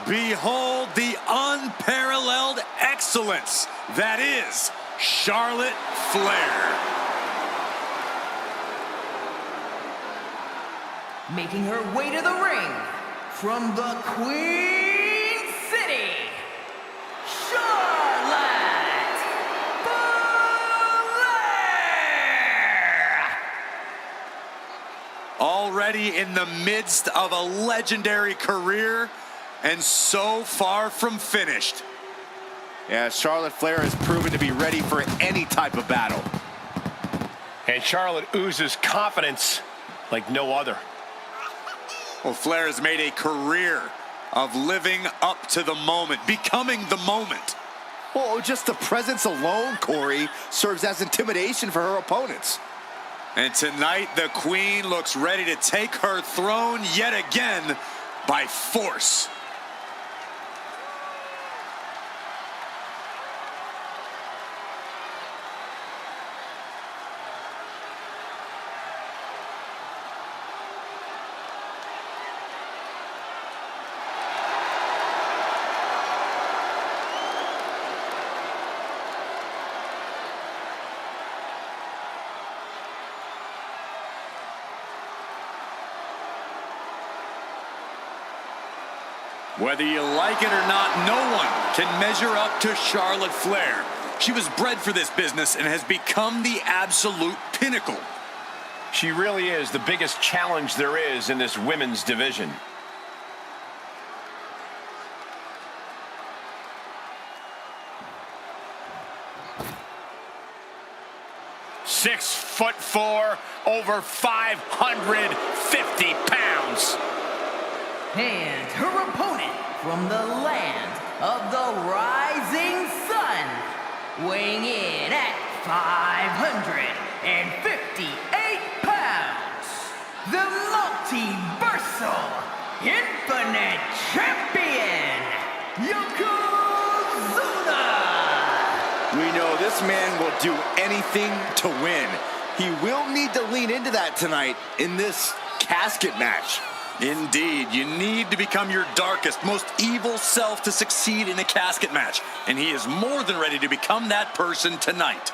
Behold the unparalleled excellence that is Charlotte Flair. Making her way to the ring from the Queen City, Charlotte Flair! Already in the midst of a legendary career and so far from finished. Yeah, Charlotte Flair has proven to be ready for any type of battle. And Charlotte oozes confidence like no other. Well, Flair has made a career of living up to the moment, becoming the moment. Well, just the presence alone, Corey, serves as intimidation for her opponents. And tonight, the Queen looks ready to take her throne yet again by force. Whether you like it or not, no one can measure up to Charlotte Flair. She was bred for this business and has become the absolute pinnacle. She really is the biggest challenge there is in this women's division. .6'4", over 550 pounds. And her opponent from the land of the rising sun, weighing in at 558 pounds, the multiversal infinite champion, Yokozuna. We know this man will do anything to win. He will need to lean into that tonight in this casket match. Indeed, you need to become your darkest, most evil self to succeed in a casket match. And he is more than ready to become that person tonight.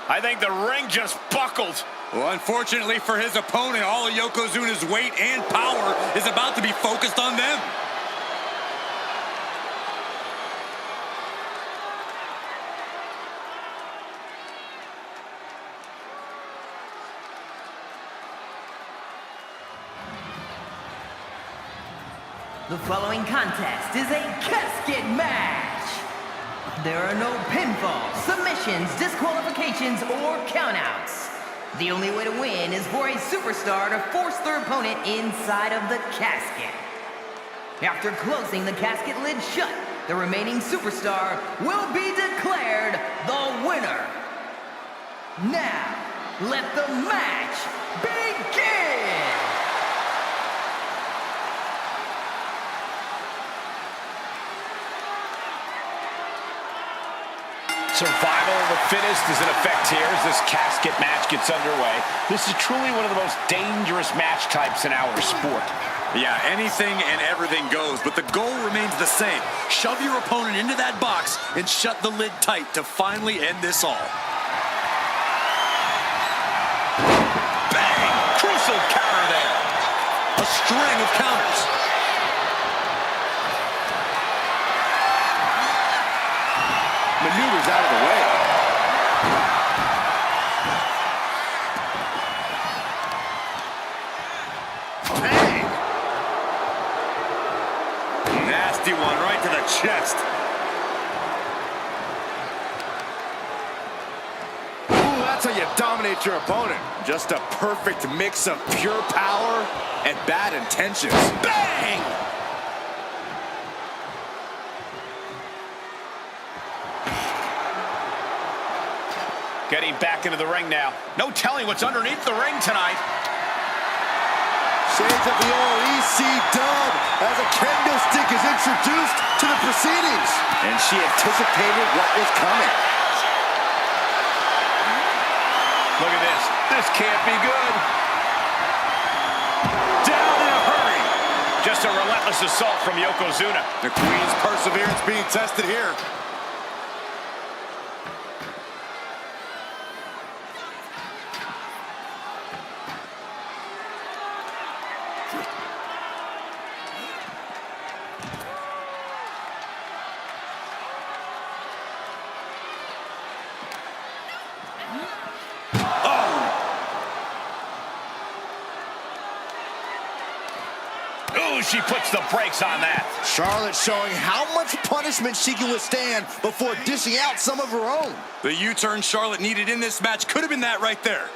I think the ring just buckled. Well, unfortunately for his opponent, all of Yokozuna's weight and power is about to be focused on them. The following contest is a casket match. There are no pinfalls, submissions, disqualifications, or countouts. The only way to win is for a superstar to force their opponent inside of the casket. After closing the casket lid shut, the remaining superstar will be declared the winner. Now, let the match begin! Survival of the fittest is in effect here as this casket match gets underway. This is truly one of the most dangerous match types in our sport. Yeah, anything and everything goes, but the goal remains the same. Shove your opponent into that box and shut the lid tight to finally end this all. Bang! Crucial counter there. A string of counters. Maneuvers out of the way. Bang! Nasty one right to the chest. Ooh, that's how you dominate your opponent. Just a perfect mix of pure power and bad intentions. Bang! Getting back into the ring now. No telling what's underneath the ring tonight. Shades of the old EC dub as a kendo stick is introduced to the proceedings. And she anticipated what was coming. Look at this. This can't be good. Down in a hurry. Just a relentless assault from Yokozuna. The Queen's perseverance being tested here. she puts the brakes on that. Charlotte showing how much punishment she can withstand before dishing out some of her own. The U-turn Charlotte needed in this match could have been that right there.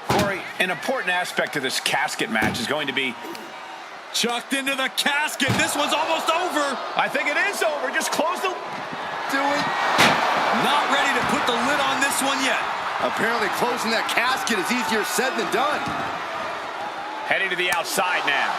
Corey, an important aspect of this casket match is going to be chucked into the casket. This one's almost over. I think it is over. Just close the... Do it. Not ready to put the lid on this one yet. Apparently closing that casket is easier said than done. Heading to the outside now.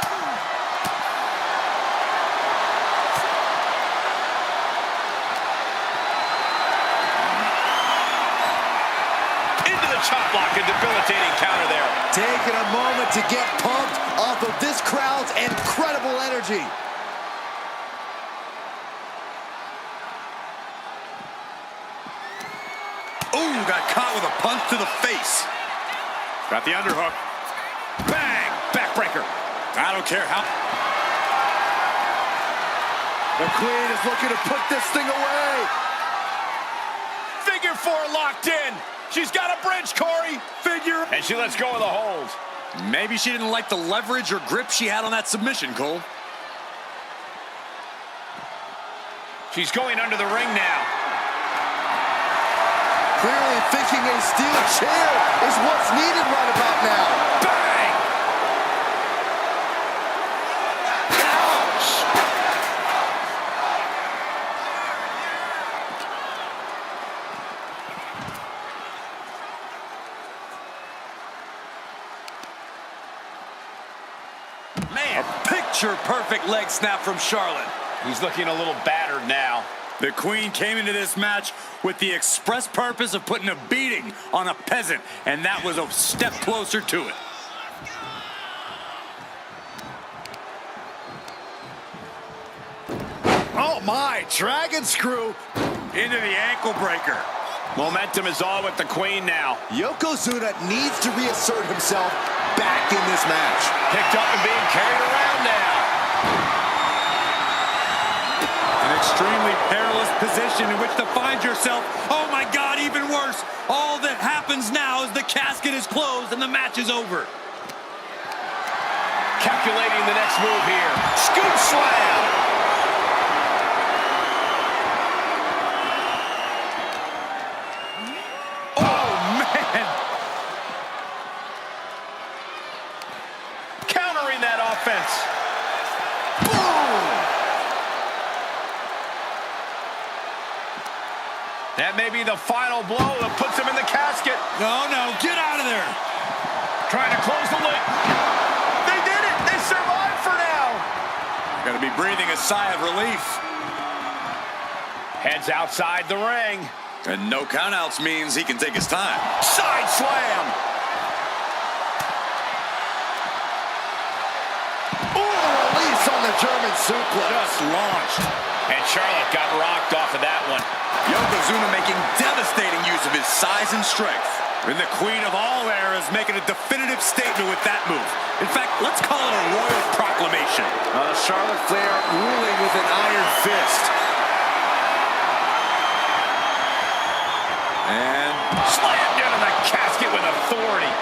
Into the chop block, a debilitating counter there. Taking a moment to get pumped off of this crowd's incredible energy. Ooh, got caught with a punch to the face. Got the underhook. Bang! Backbreaker. I don't care how. The Queen is looking to put this thing away. Figure four locked in. She's got a bridge, Corey. Figure. And she lets go of the hold. Maybe she didn't like the leverage or grip she had on that submission, Cole. She's going under the ring now. Clearly thinking a steel chair is what's needed right about now. Bang! Ouch! Man, picture-perfect leg snap from Charlotte. he's looking a little battered now. The Queen came into this match with the express purpose of putting a beating on a peasant, and that was a step closer to it. Oh my, dragon screw. Into the ankle breaker. Momentum is all with the Queen now. Yokozuna needs to reassert himself back in this match. Picked up and being carried around now. An extremely perilous position in which to find yourself. Oh my God, even worse. All that happens now is the casket is closed and the match is over. Calculating the next move here. Scoop slam. Oh man. Countering that offense. That may be the final blow that puts him in the casket. No, get out of there. Trying to close the lid. They did it. They survived for now. Gotta be breathing a sigh of relief. Heads outside the ring. And no countouts means he can take his time. Side slam. Ooh, release on the German suplex. Just launched. And Charlotte got rocked off of that one. Yokozuna making devastating use of his size and strength. And the Queen of all eras making a definitive statement with that move. In fact, let's call it a royal proclamation. Charlotte Flair ruling with an iron fist. And Slammed into the casket with authority.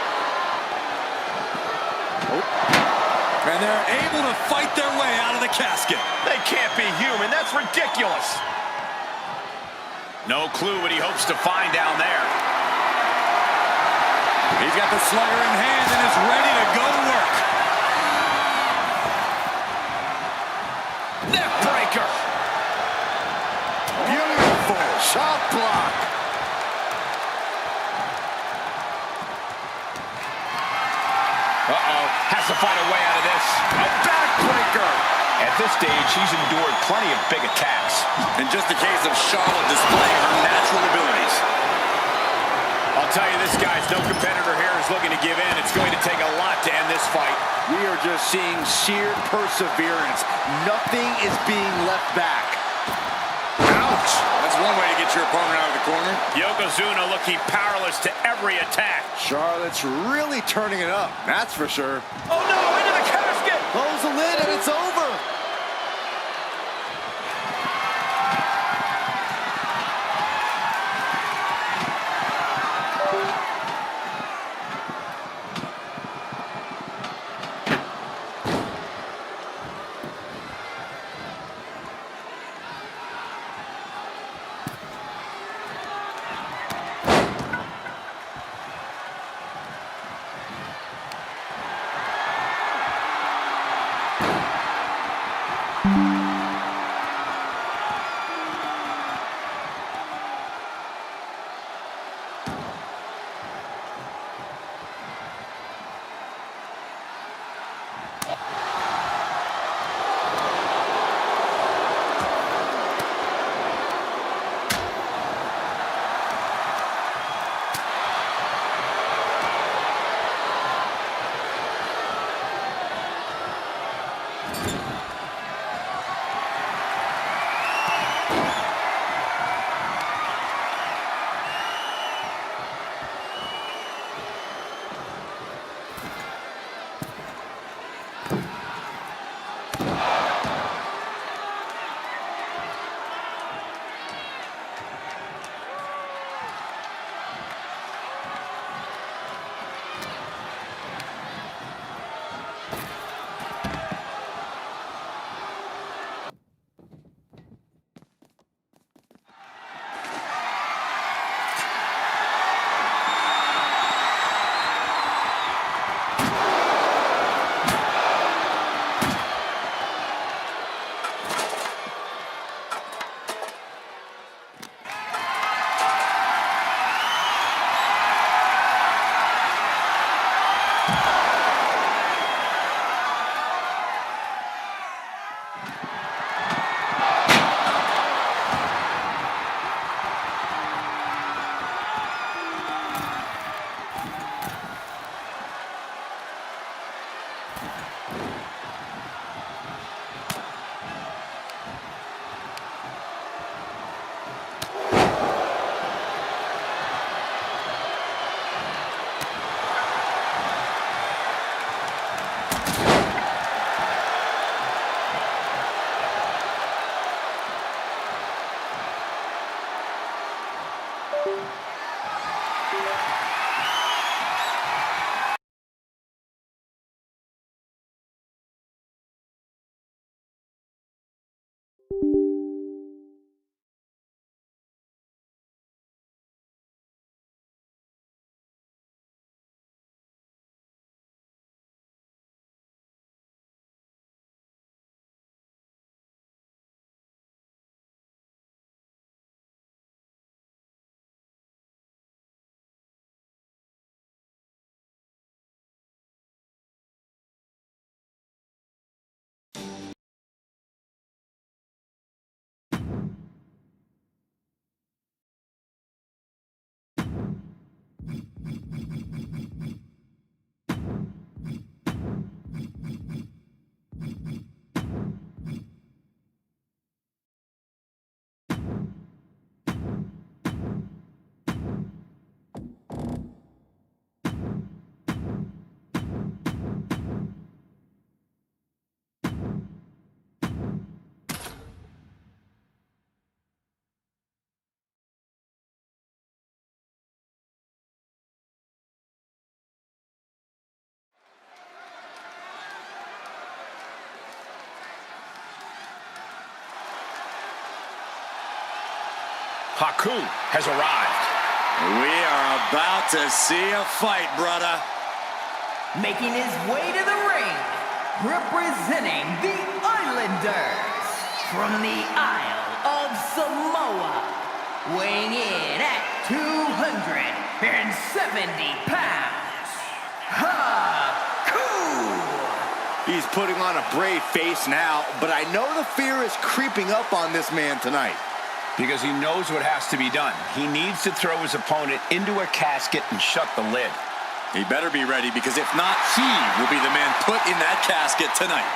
And they're able to fight their way out of the casket. They can't be human. That's ridiculous. No clue what he hopes to find down there. He's got the slugger in hand and is ready to go to work. Neck breaker. Beautiful shot block. Uh-oh. Has to find a way out of this. A backbreaker. At this stage, he's endured plenty of big attacks. In just a case of Charlotte displaying her natural abilities. I'll tell you, this guy's no competitor here is looking to give in. It's going to take a lot to end this fight. We are just seeing sheer perseverance. Nothing is being left back. Ouch! That's one way to get your opponent out of the corner. Yokozuna looking powerless to every attack. Charlotte's really turning it up, that's for sure. Oh no, into the casket! Close the lid and it's over. Haku has arrived. We are about to see a fight, brother. Making his way to the ring, representing the Islanders from the Isle of Samoa, weighing in at 270 pounds, Haku! He's putting on a brave face now, but I know the fear is creeping up on this man tonight. Because he knows what has to be done. He needs to throw his opponent into a casket and shut the lid. He better be ready, because if not, he will be the man put in that casket tonight.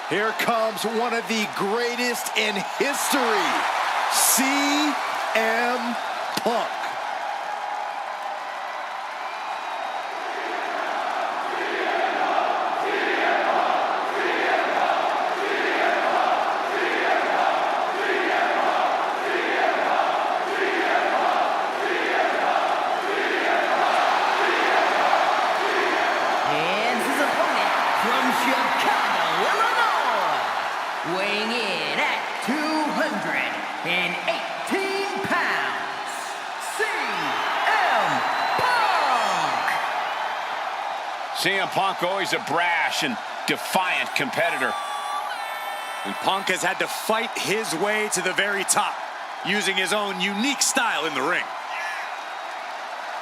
Here comes one of the greatest in history, CM Punk. And his opponent from Chicago, Illinois, weighing in at 218 pounds, CM Punk! CM Punk, always a brash and defiant competitor. And Punk has had to fight his way to the very top, using his own unique style in the ring.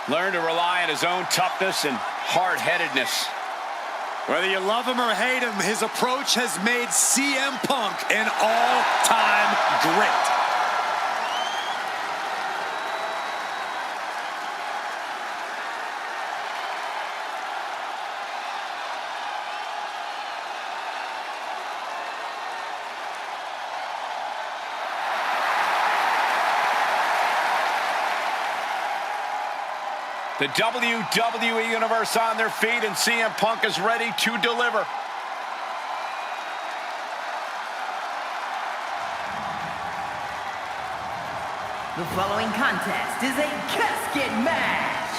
Learned to rely on his own toughness and hard-headedness. Whether you love him or hate him, his approach has made CM Punk an all-time great. The WWE Universe on their feet, and CM Punk is ready to deliver. The following contest is a casket match.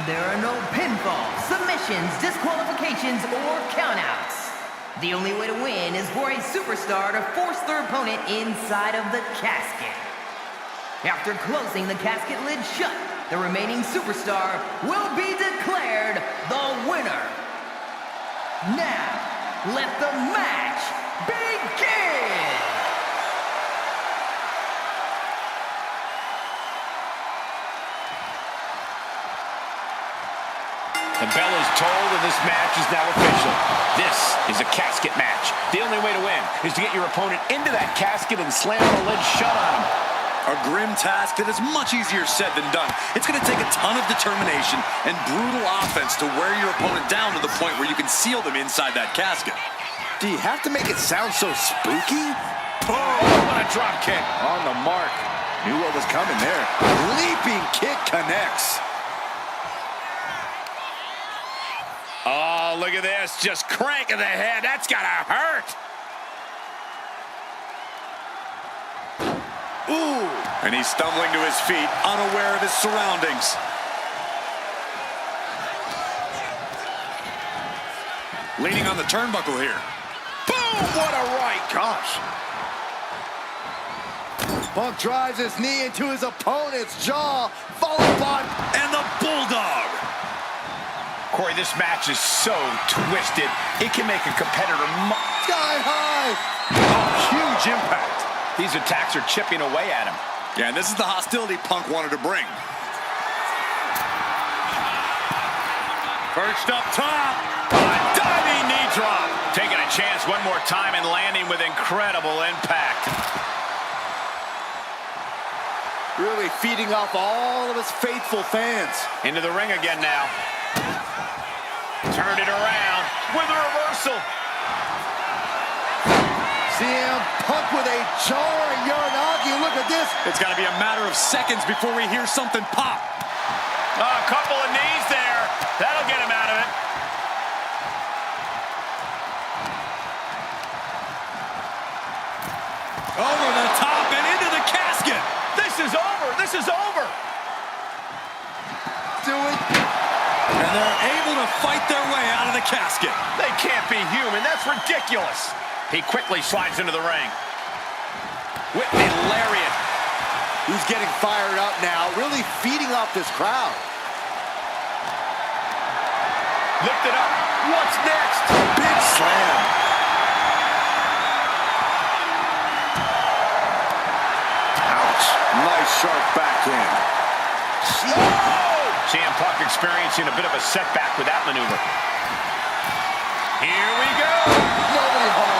There are no pinfalls, submissions, disqualifications, or countouts. The only way to win is for a superstar to force their opponent inside of the casket. After closing the casket lid shut, the remaining superstar will be declared the winner. Now, let the match begin! The bell is tolled and this match is now official. This is a casket match. The only way to win is to get your opponent into that casket and slam the lid shut on him. A grim task that is much easier said than done. It's going to take a ton of determination and brutal offense to wear your opponent down to the point where you can seal them inside that casket. Do you have to make it sound so spooky? Oh, what a drop kick. On the mark. Knew what was coming there. Leaping kick connects. Oh, look at this. Just cranking the head. That's got to hurt. Ooh. And he's stumbling to his feet, unaware of his surroundings. Leaning on the turnbuckle here. Boom! What a right. Gosh. Punk drives his knee into his opponent's jaw, followed by... And the Bulldog. Corey, this match is so twisted, it can make a competitor... Sky high! Oh, huge impact. These attacks are chipping away at him. Yeah, and this is the hostility Punk wanted to bring. Perched up top. A diving knee drop. Taking a chance one more time and landing with incredible impact. Really feeding off all of his faithful fans. Into the ring again now. Turned it around with a reversal. CM Punk with a jarring Uranagi. Look at this. It's got to be a matter of seconds before we hear something pop. A couple of knees there. That'll get him out of it. Over the top and into the casket. This is over. This is over. Do it. And they're able to fight their way out of the casket. They can't be human. That's ridiculous. He quickly slides into the ring. Whipping lariat. He's getting fired up now, really feeding off this crowd. Lift it up. What's next? Big slam. Ouch. Nice sharp backhand. Oh! CM Punk experiencing a bit of a setback with that maneuver. Here we go. Nobody home.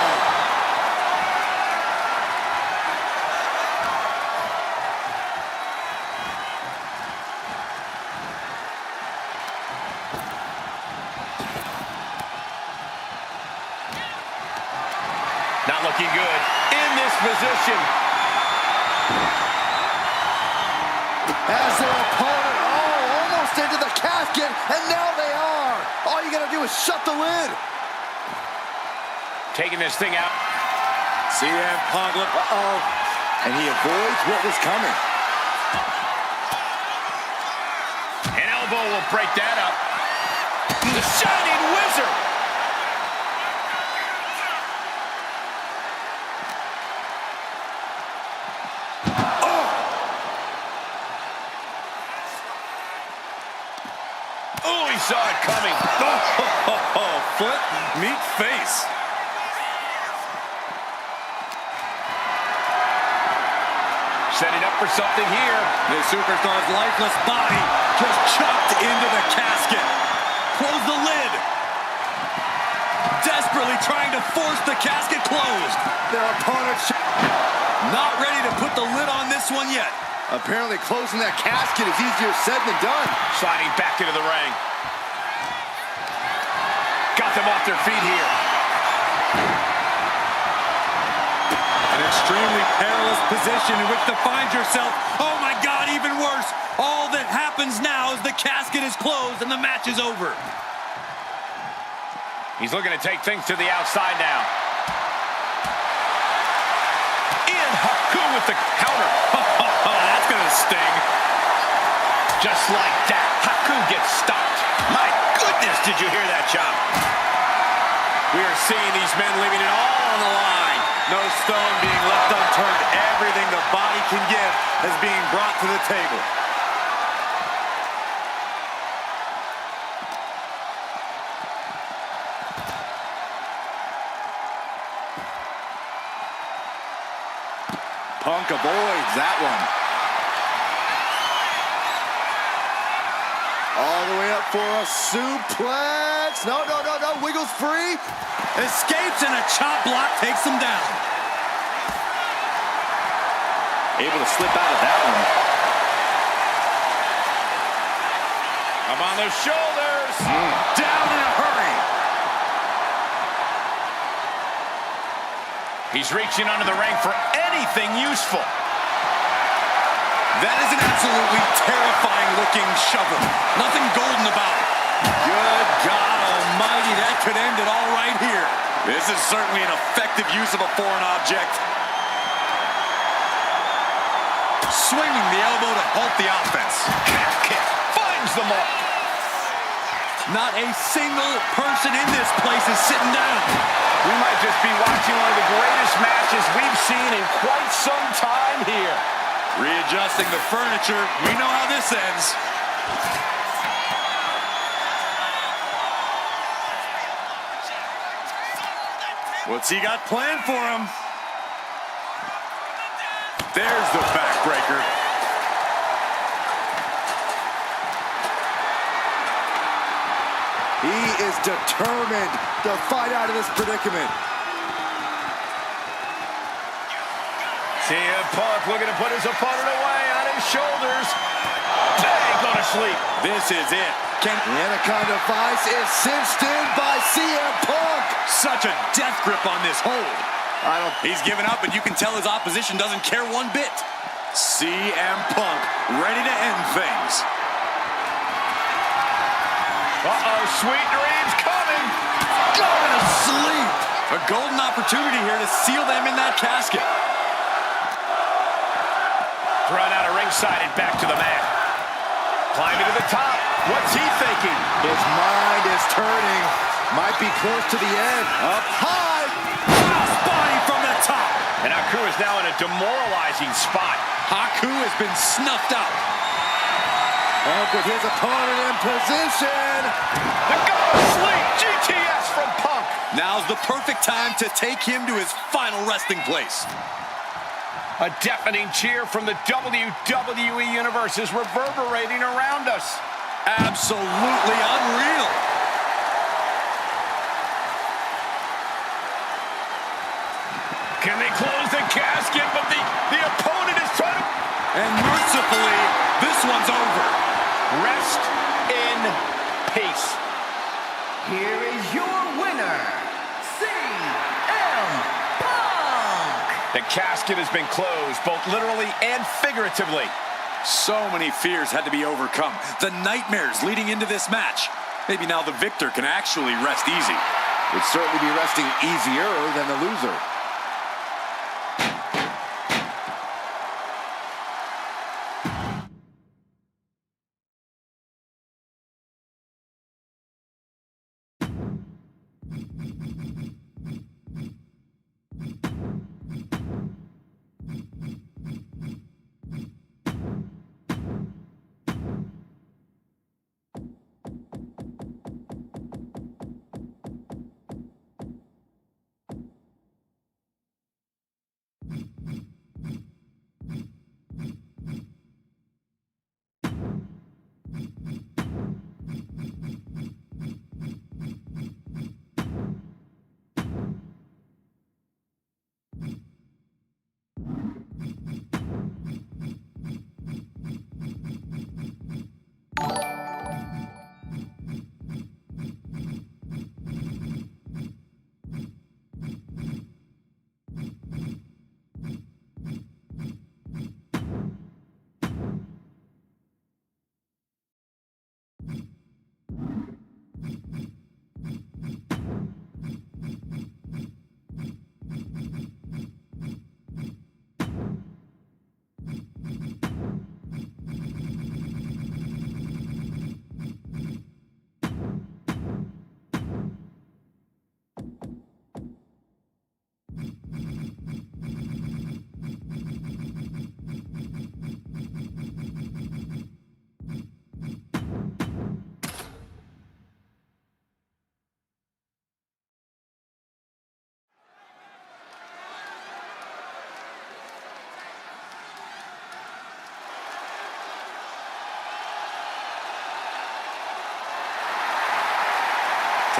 Not looking good in this position. As their opponent, almost into the casket, and now they are. All you gotta do is shut the lid. Taking this thing out. CM Punk, And he avoids what was coming. An elbow will break that up. The Shining Wizard. Oh, he saw it coming. foot, meet face. Setting up for something here. The superstar's lifeless body just chucked into the casket. Close the lid. Desperately trying to force the casket closed. Their opponent not ready to put the lid on this one yet. apparently closing that casket is easier said than done. Sliding back into the ring. Got them off their feet here. An extremely perilous position in which to find yourself. Oh my God, even worse. All that happens now is the casket is closed and the match is over. He's looking to take things to the outside now. In Haku with the counter. That's gonna sting. Just like that, Haku gets stopped. My goodness, did you hear that chop? We are seeing these men leaving it all on the line. No stone being left unturned. Everything the body can give is being brought to the table. Punk avoids that one. All the way up for a suplex. No, no, no, no. Wiggles free. Escapes and a chop block takes him down. Able to slip out of that one. Up on the shoulders. Down in a hurry. He's reaching under the ring for anything useful. That is an absolutely terrifying looking shovel. Nothing golden about it. Good God almighty, that could end it all right here. This is certainly an effective use of a foreign object. Swinging the elbow to halt the offense. Casket finds the mark. Not a single person in this place is sitting down. We might just be watching one of the greatest matches we've seen in quite some time here. Readjusting the furniture. We know how this ends. What's he got planned for him? There's the backbreaker. He is determined to fight out of this predicament. CM Punk looking to put his opponent away on his shoulders. Dang, go to sleep. This is it. The Anaconda Vice is cinched in by CM Punk. Such a death grip on this hold. He's given up, and you can tell his opposition doesn't care one bit. CM Punk ready to end things. Uh-oh, sweet dreams coming. Go to sleep. A golden opportunity here to seal them in that casket. Thrown out of ringside and back to the mat. Climbing to the top. What's he thinking? His mind is turning. Might be close to the end. Up high. Cross body from the top. And Haku is now in a demoralizing spot. Haku has been snuffed out. Punk with his opponent in position. The go to sleep. GTS from Punk. Now's the perfect time to take him to his final resting place. A deafening cheer from the WWE Universe is reverberating around us. Absolutely unreal. Can they close the casket? But the opponent is trying to... And mercifully, this one's over. Rest in peace. Here is your winner, CM Punk! The casket has been closed, both literally and figuratively. So many fears had to be overcome. The nightmares leading into this match. Maybe now the victor can actually rest easy. Would certainly be resting easier than the loser.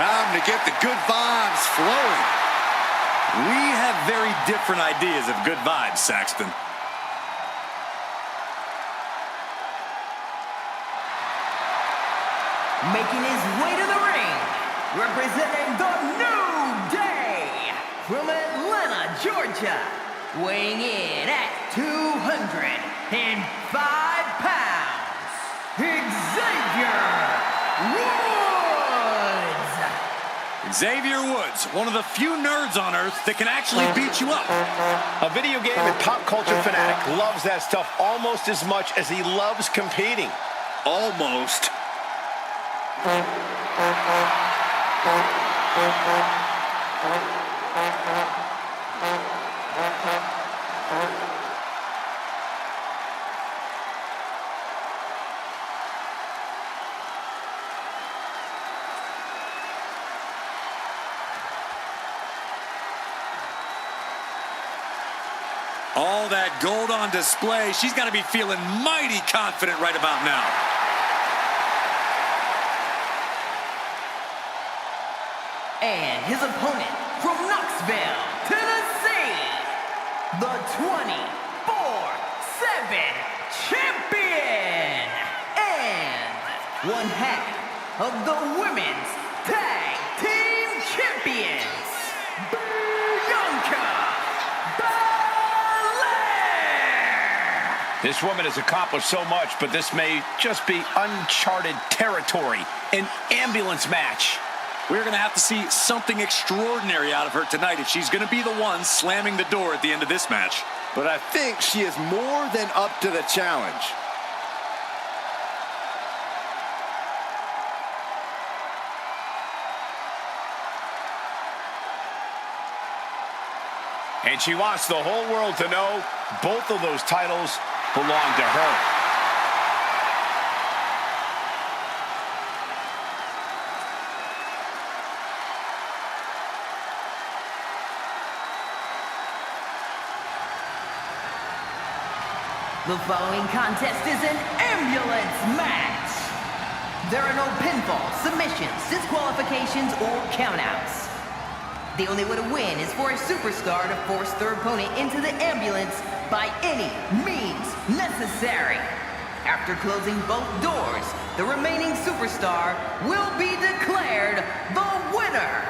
Time to get the good vibes flowing. We have very different ideas of good vibes, Saxton. Making his way to the ring, representing the New Day, from Atlanta, Georgia, weighing in at 205 pounds, Xavier Woods. Xavier Woods, one of the few nerds on earth that can actually beat you up. A video game and pop culture fanatic loves that stuff almost as much as he loves competing. Almost. All that gold on display. She's got to be feeling mighty confident right about now. And his opponent from Knoxville, Tennessee, the 24/7 champion and one half of the women's tag team champions, Bianca Belair. This woman has accomplished so much, but this may just be uncharted territory. An ambulance match. We're going to have to see something extraordinary out of her tonight if she's going to be the one slamming the door at the end of this match. But I think she is more than up to the challenge. And she wants the whole world to know both of those titles belong to her. The following contest is an ambulance match. There are no pinfalls, submissions, disqualifications, or countouts. The only way to win is for a superstar to force their opponent into the ambulance by any means necessary. After closing both doors, the remaining superstar will be declared the winner.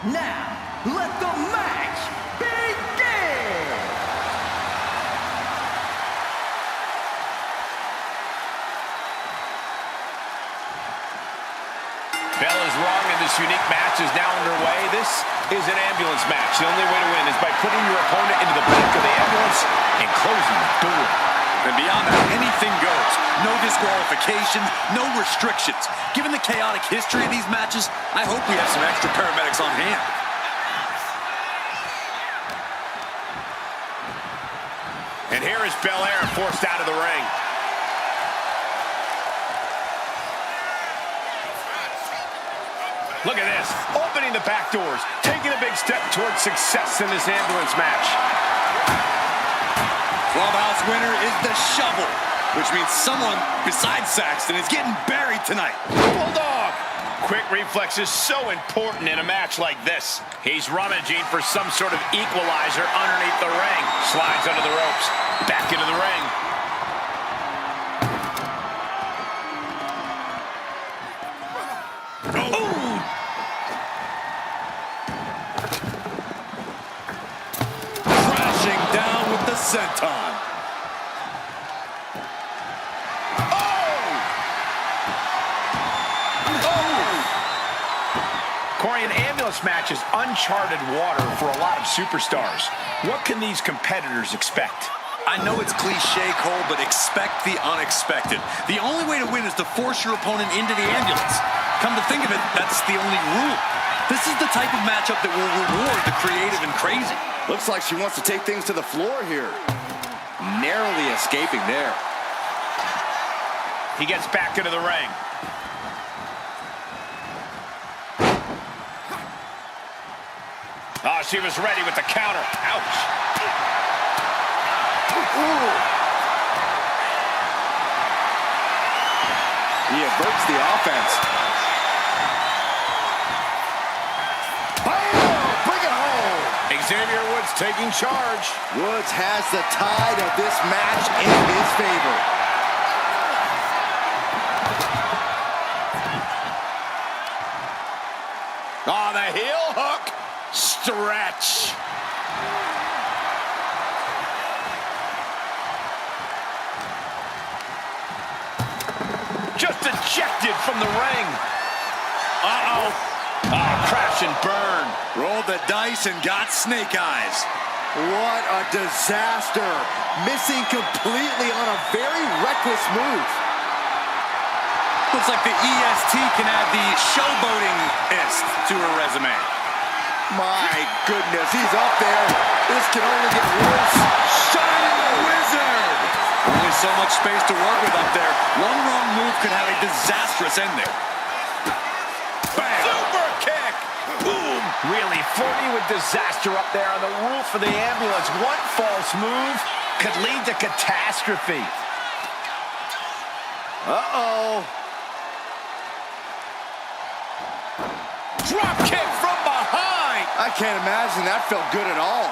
Now, let the match begin! Bell is wrong, and this unique match is now underway. This is an ambulance match. The only way to win is by putting your opponent into the back of the ambulance and closing the door. And beyond that, anything goes. No disqualifications, no restrictions. Given the chaotic history of these matches, I hope we have some extra paramedics on hand. And here is Belair forced out of the ring. Look at this, opening the back doors, taking a big step towards success in this ambulance match. Clubhouse winner is the shovel, which means someone besides Saxton is getting buried tonight. Bulldog! Quick reflex is so important in a match like this. He's rummaging for some sort of equalizer underneath the ring. Slides under the ropes, back into the ring. Senton. Corey, an ambulance match is uncharted water for a lot of superstars. What can these competitors expect? I know it's cliche, Cole, but expect the unexpected. The only way to win is to force your opponent into the ambulance. Come to think of it, that's the only rule. This is the type of matchup that will reward the creative and crazy. Looks like she wants to take things to the floor here. Narrowly escaping there. He gets back into the ring. Oh, she was ready with the counter. Ouch. Ooh. He averts the offense. Xavier Woods taking charge. Woods has the tide of this match in his favor. Oh, the heel hook. Stretch. Just ejected from the ring. Uh-oh. Oh, crash and burn. Rolled the dice and got snake eyes. What a disaster. Missing completely on a very reckless move. Looks like the EST can add the showboating-ist to her resume. My goodness, he's up there. This can only get worse. Shining Wizard! Only so much space to work with up there. One wrong move could have a disastrous ending. Bang. Super kick. Boom. Really flirting with disaster up there on the roof of the ambulance. One false move could lead to catastrophe. Uh-oh. Drop kick from behind. I can't imagine that felt good at all.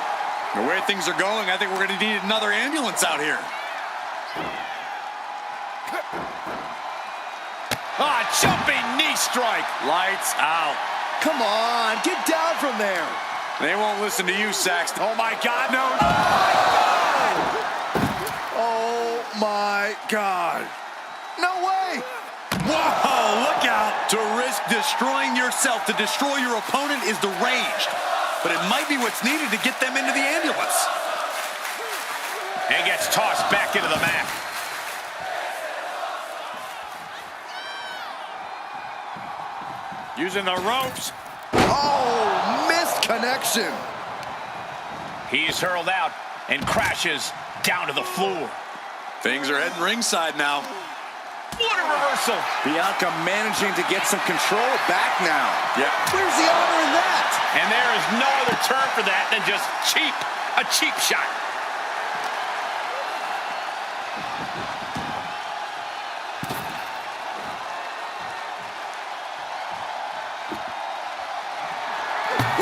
The way things are going, I think we're going to need another ambulance out here. Ah, jumping knee strike. Lights out. Come on, get down from there. They won't listen to you, Saxton. Oh, my God, no. Oh, my God. No way. Whoa, look out. To risk destroying yourself to destroy your opponent is deranged. But it might be what's needed to get them into the ambulance. And gets tossed back into the mat. Using the ropes. Oh, missed connection. He's hurled out and crashes down to the floor. Things are heading ringside now. What a reversal. Bianca managing to get some control back now. Yeah. Where's the honor in that? And there is no other term for that than just cheap. A cheap shot.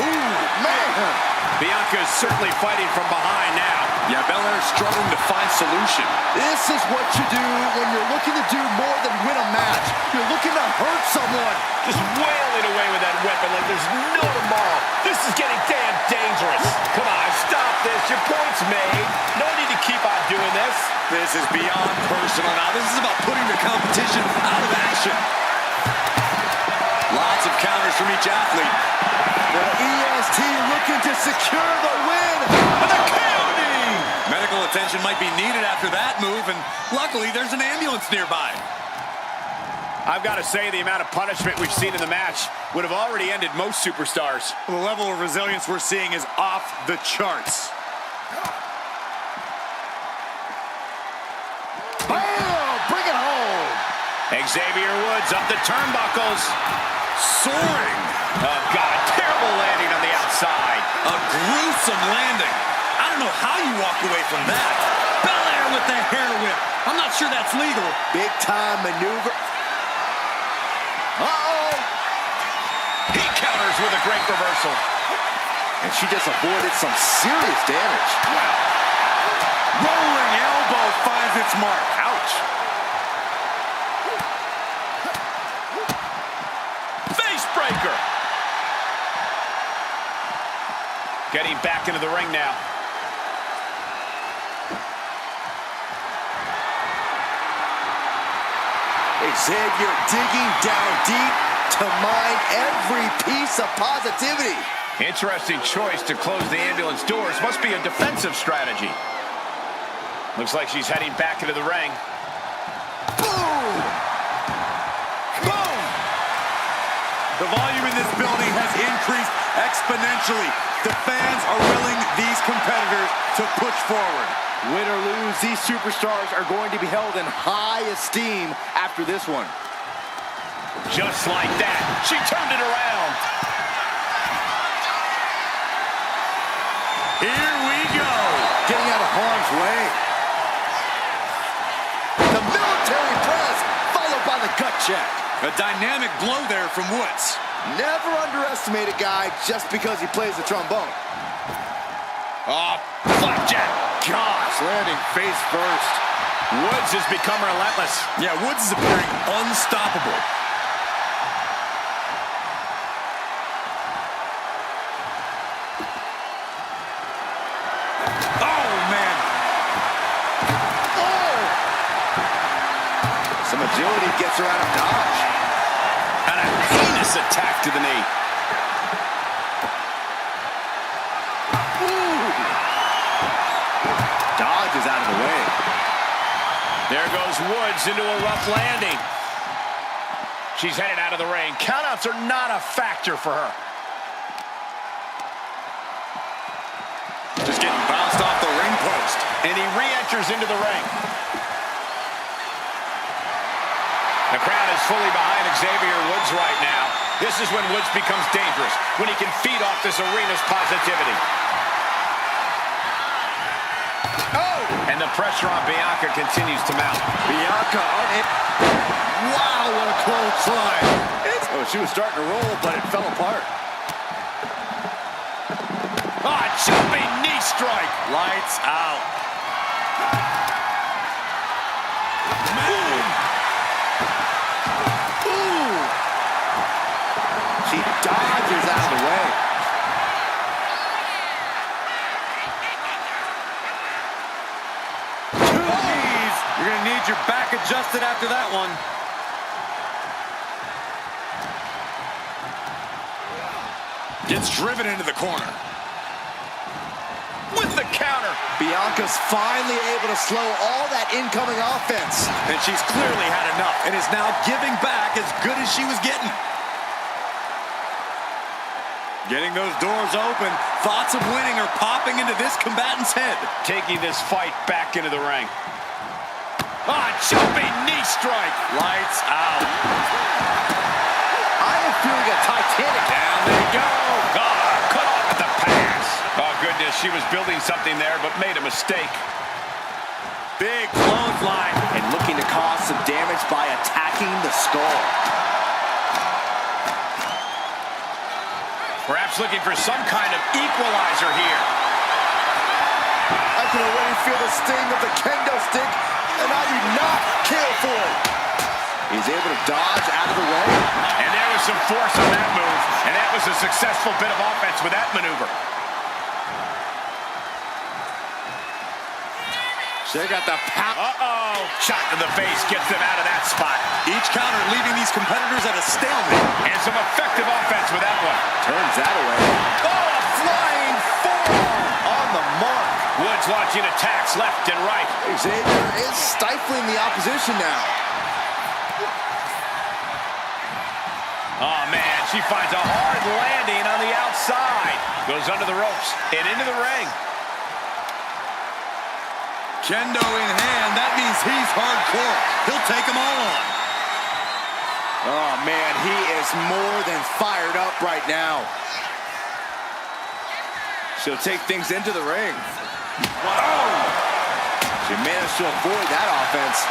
Ooh, man. Bianca is certainly fighting from behind now. Yeah, Belair's struggling to find solution. This is what you do when you're looking to do more than win a match. You're looking to hurt someone. Just wailing away with that weapon like there's no tomorrow. This is getting damn dangerous. Come on, stop this. Your point's made. No need to keep on doing this. This is beyond personal now. This is about putting the competition out of action. Lots of counters from each athlete. The EST looking to secure the win. And the counting! Medical attention might be needed after that move, and luckily there's an ambulance nearby. I've got to say, the amount of punishment we've seen in the match would have already ended most superstars. The level of resilience we're seeing is off the charts. Oh, bring it home. Xavier Woods up the turnbuckles. Soaring. Oh, God, terrible landing on the outside. A gruesome landing. I don't know how you walk away from that. Belair with the hair whip. I'm not sure that's legal. Big time maneuver. Uh-oh. He counters with a great reversal. And she just avoided some serious damage. Rolling elbow finds its mark. Ouch. Face breaker. Getting back into the ring now. Xavier digging down deep to mine every piece of positivity. Interesting choice to close the ambulance doors. Must be a defensive strategy. Looks like she's heading back into the ring. Boom! Boom! The volume in this building has increased exponentially. The fans are willing these competitors to push forward. Win or lose, these superstars are going to be held in high esteem after this one. Just like that, she turned it around. Here we go. Getting out of harm's way. The military press, followed by the gut check. A dynamic blow there from Woods. Never underestimate a guy just because he plays the trombone. Oh, flapjack. Gosh, landing face first. Woods has become relentless. Yeah, Woods is appearing unstoppable. Oh, man. Oh! Some agility gets her out of dodge. And a heinous attack to the knee. Dodge is out of the way. There goes Woods into a rough landing. She's headed out of the ring. Countouts are not a factor for her. Just getting bounced off the ring post. And he re-enters into the ring. The crowd is fully behind Xavier Woods right now. This is when Woods becomes dangerous, when he can feed off this arena's positivity. Oh! And the pressure on Bianca continues to mount. Bianca on it. Wow, what a clothesline. Oh, she was starting to roll, but it fell apart. Ah, jumping knee strike. Lights out. Ooh. She dodges out of the way. You're going to need your back adjusted after that one. Gets driven into the corner. With the counter. Bianca's finally able to slow all that incoming offense. And she's clearly had enough and is now giving back as good as she was getting. Getting those doors open. Thoughts of winning are popping into this combatant's head. Taking this fight back into the ring. Ah, jumping knee strike. Lights out. I am feeling a Titanic. Down they go. Ah, cut off at the pass. Oh, goodness, she was building something there, but made a mistake. Big clothesline. And looking to cause some damage by attacking the skull. Perhaps looking for some kind of equalizer here. I can already feel the sting of the kendo stick, and I do not care for it. He's able to dodge out of the way. And there was some force on that move, and that was a successful bit of offense with that maneuver. They got the power. Uh-oh. Shot to the face gets them out of that spot. Each counter leaving these competitors at a stalemate. And some effective offense with that one. Turns that away. Oh, a flying forearm On the mark. Woods launching attacks left and right. Xavier is stifling the opposition now. Oh, man, she finds a hard landing on the outside. Goes under the ropes and into the ring. Kendo in hand, that means he's hardcore. He'll take them all on. Oh, man, he is more than fired up right now. She'll take things into the ring. Oh! She managed to avoid that offense.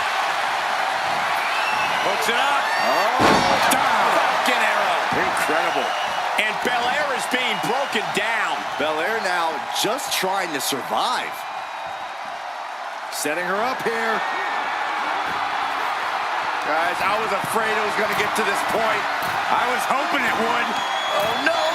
Hooks it up. Oh, Down. Fucking arrow. incredible. And Belair is being broken down. Belair now just trying to survive. Setting her up here. Guys, I was afraid it was going to get to this point. I was hoping it would. Oh, no!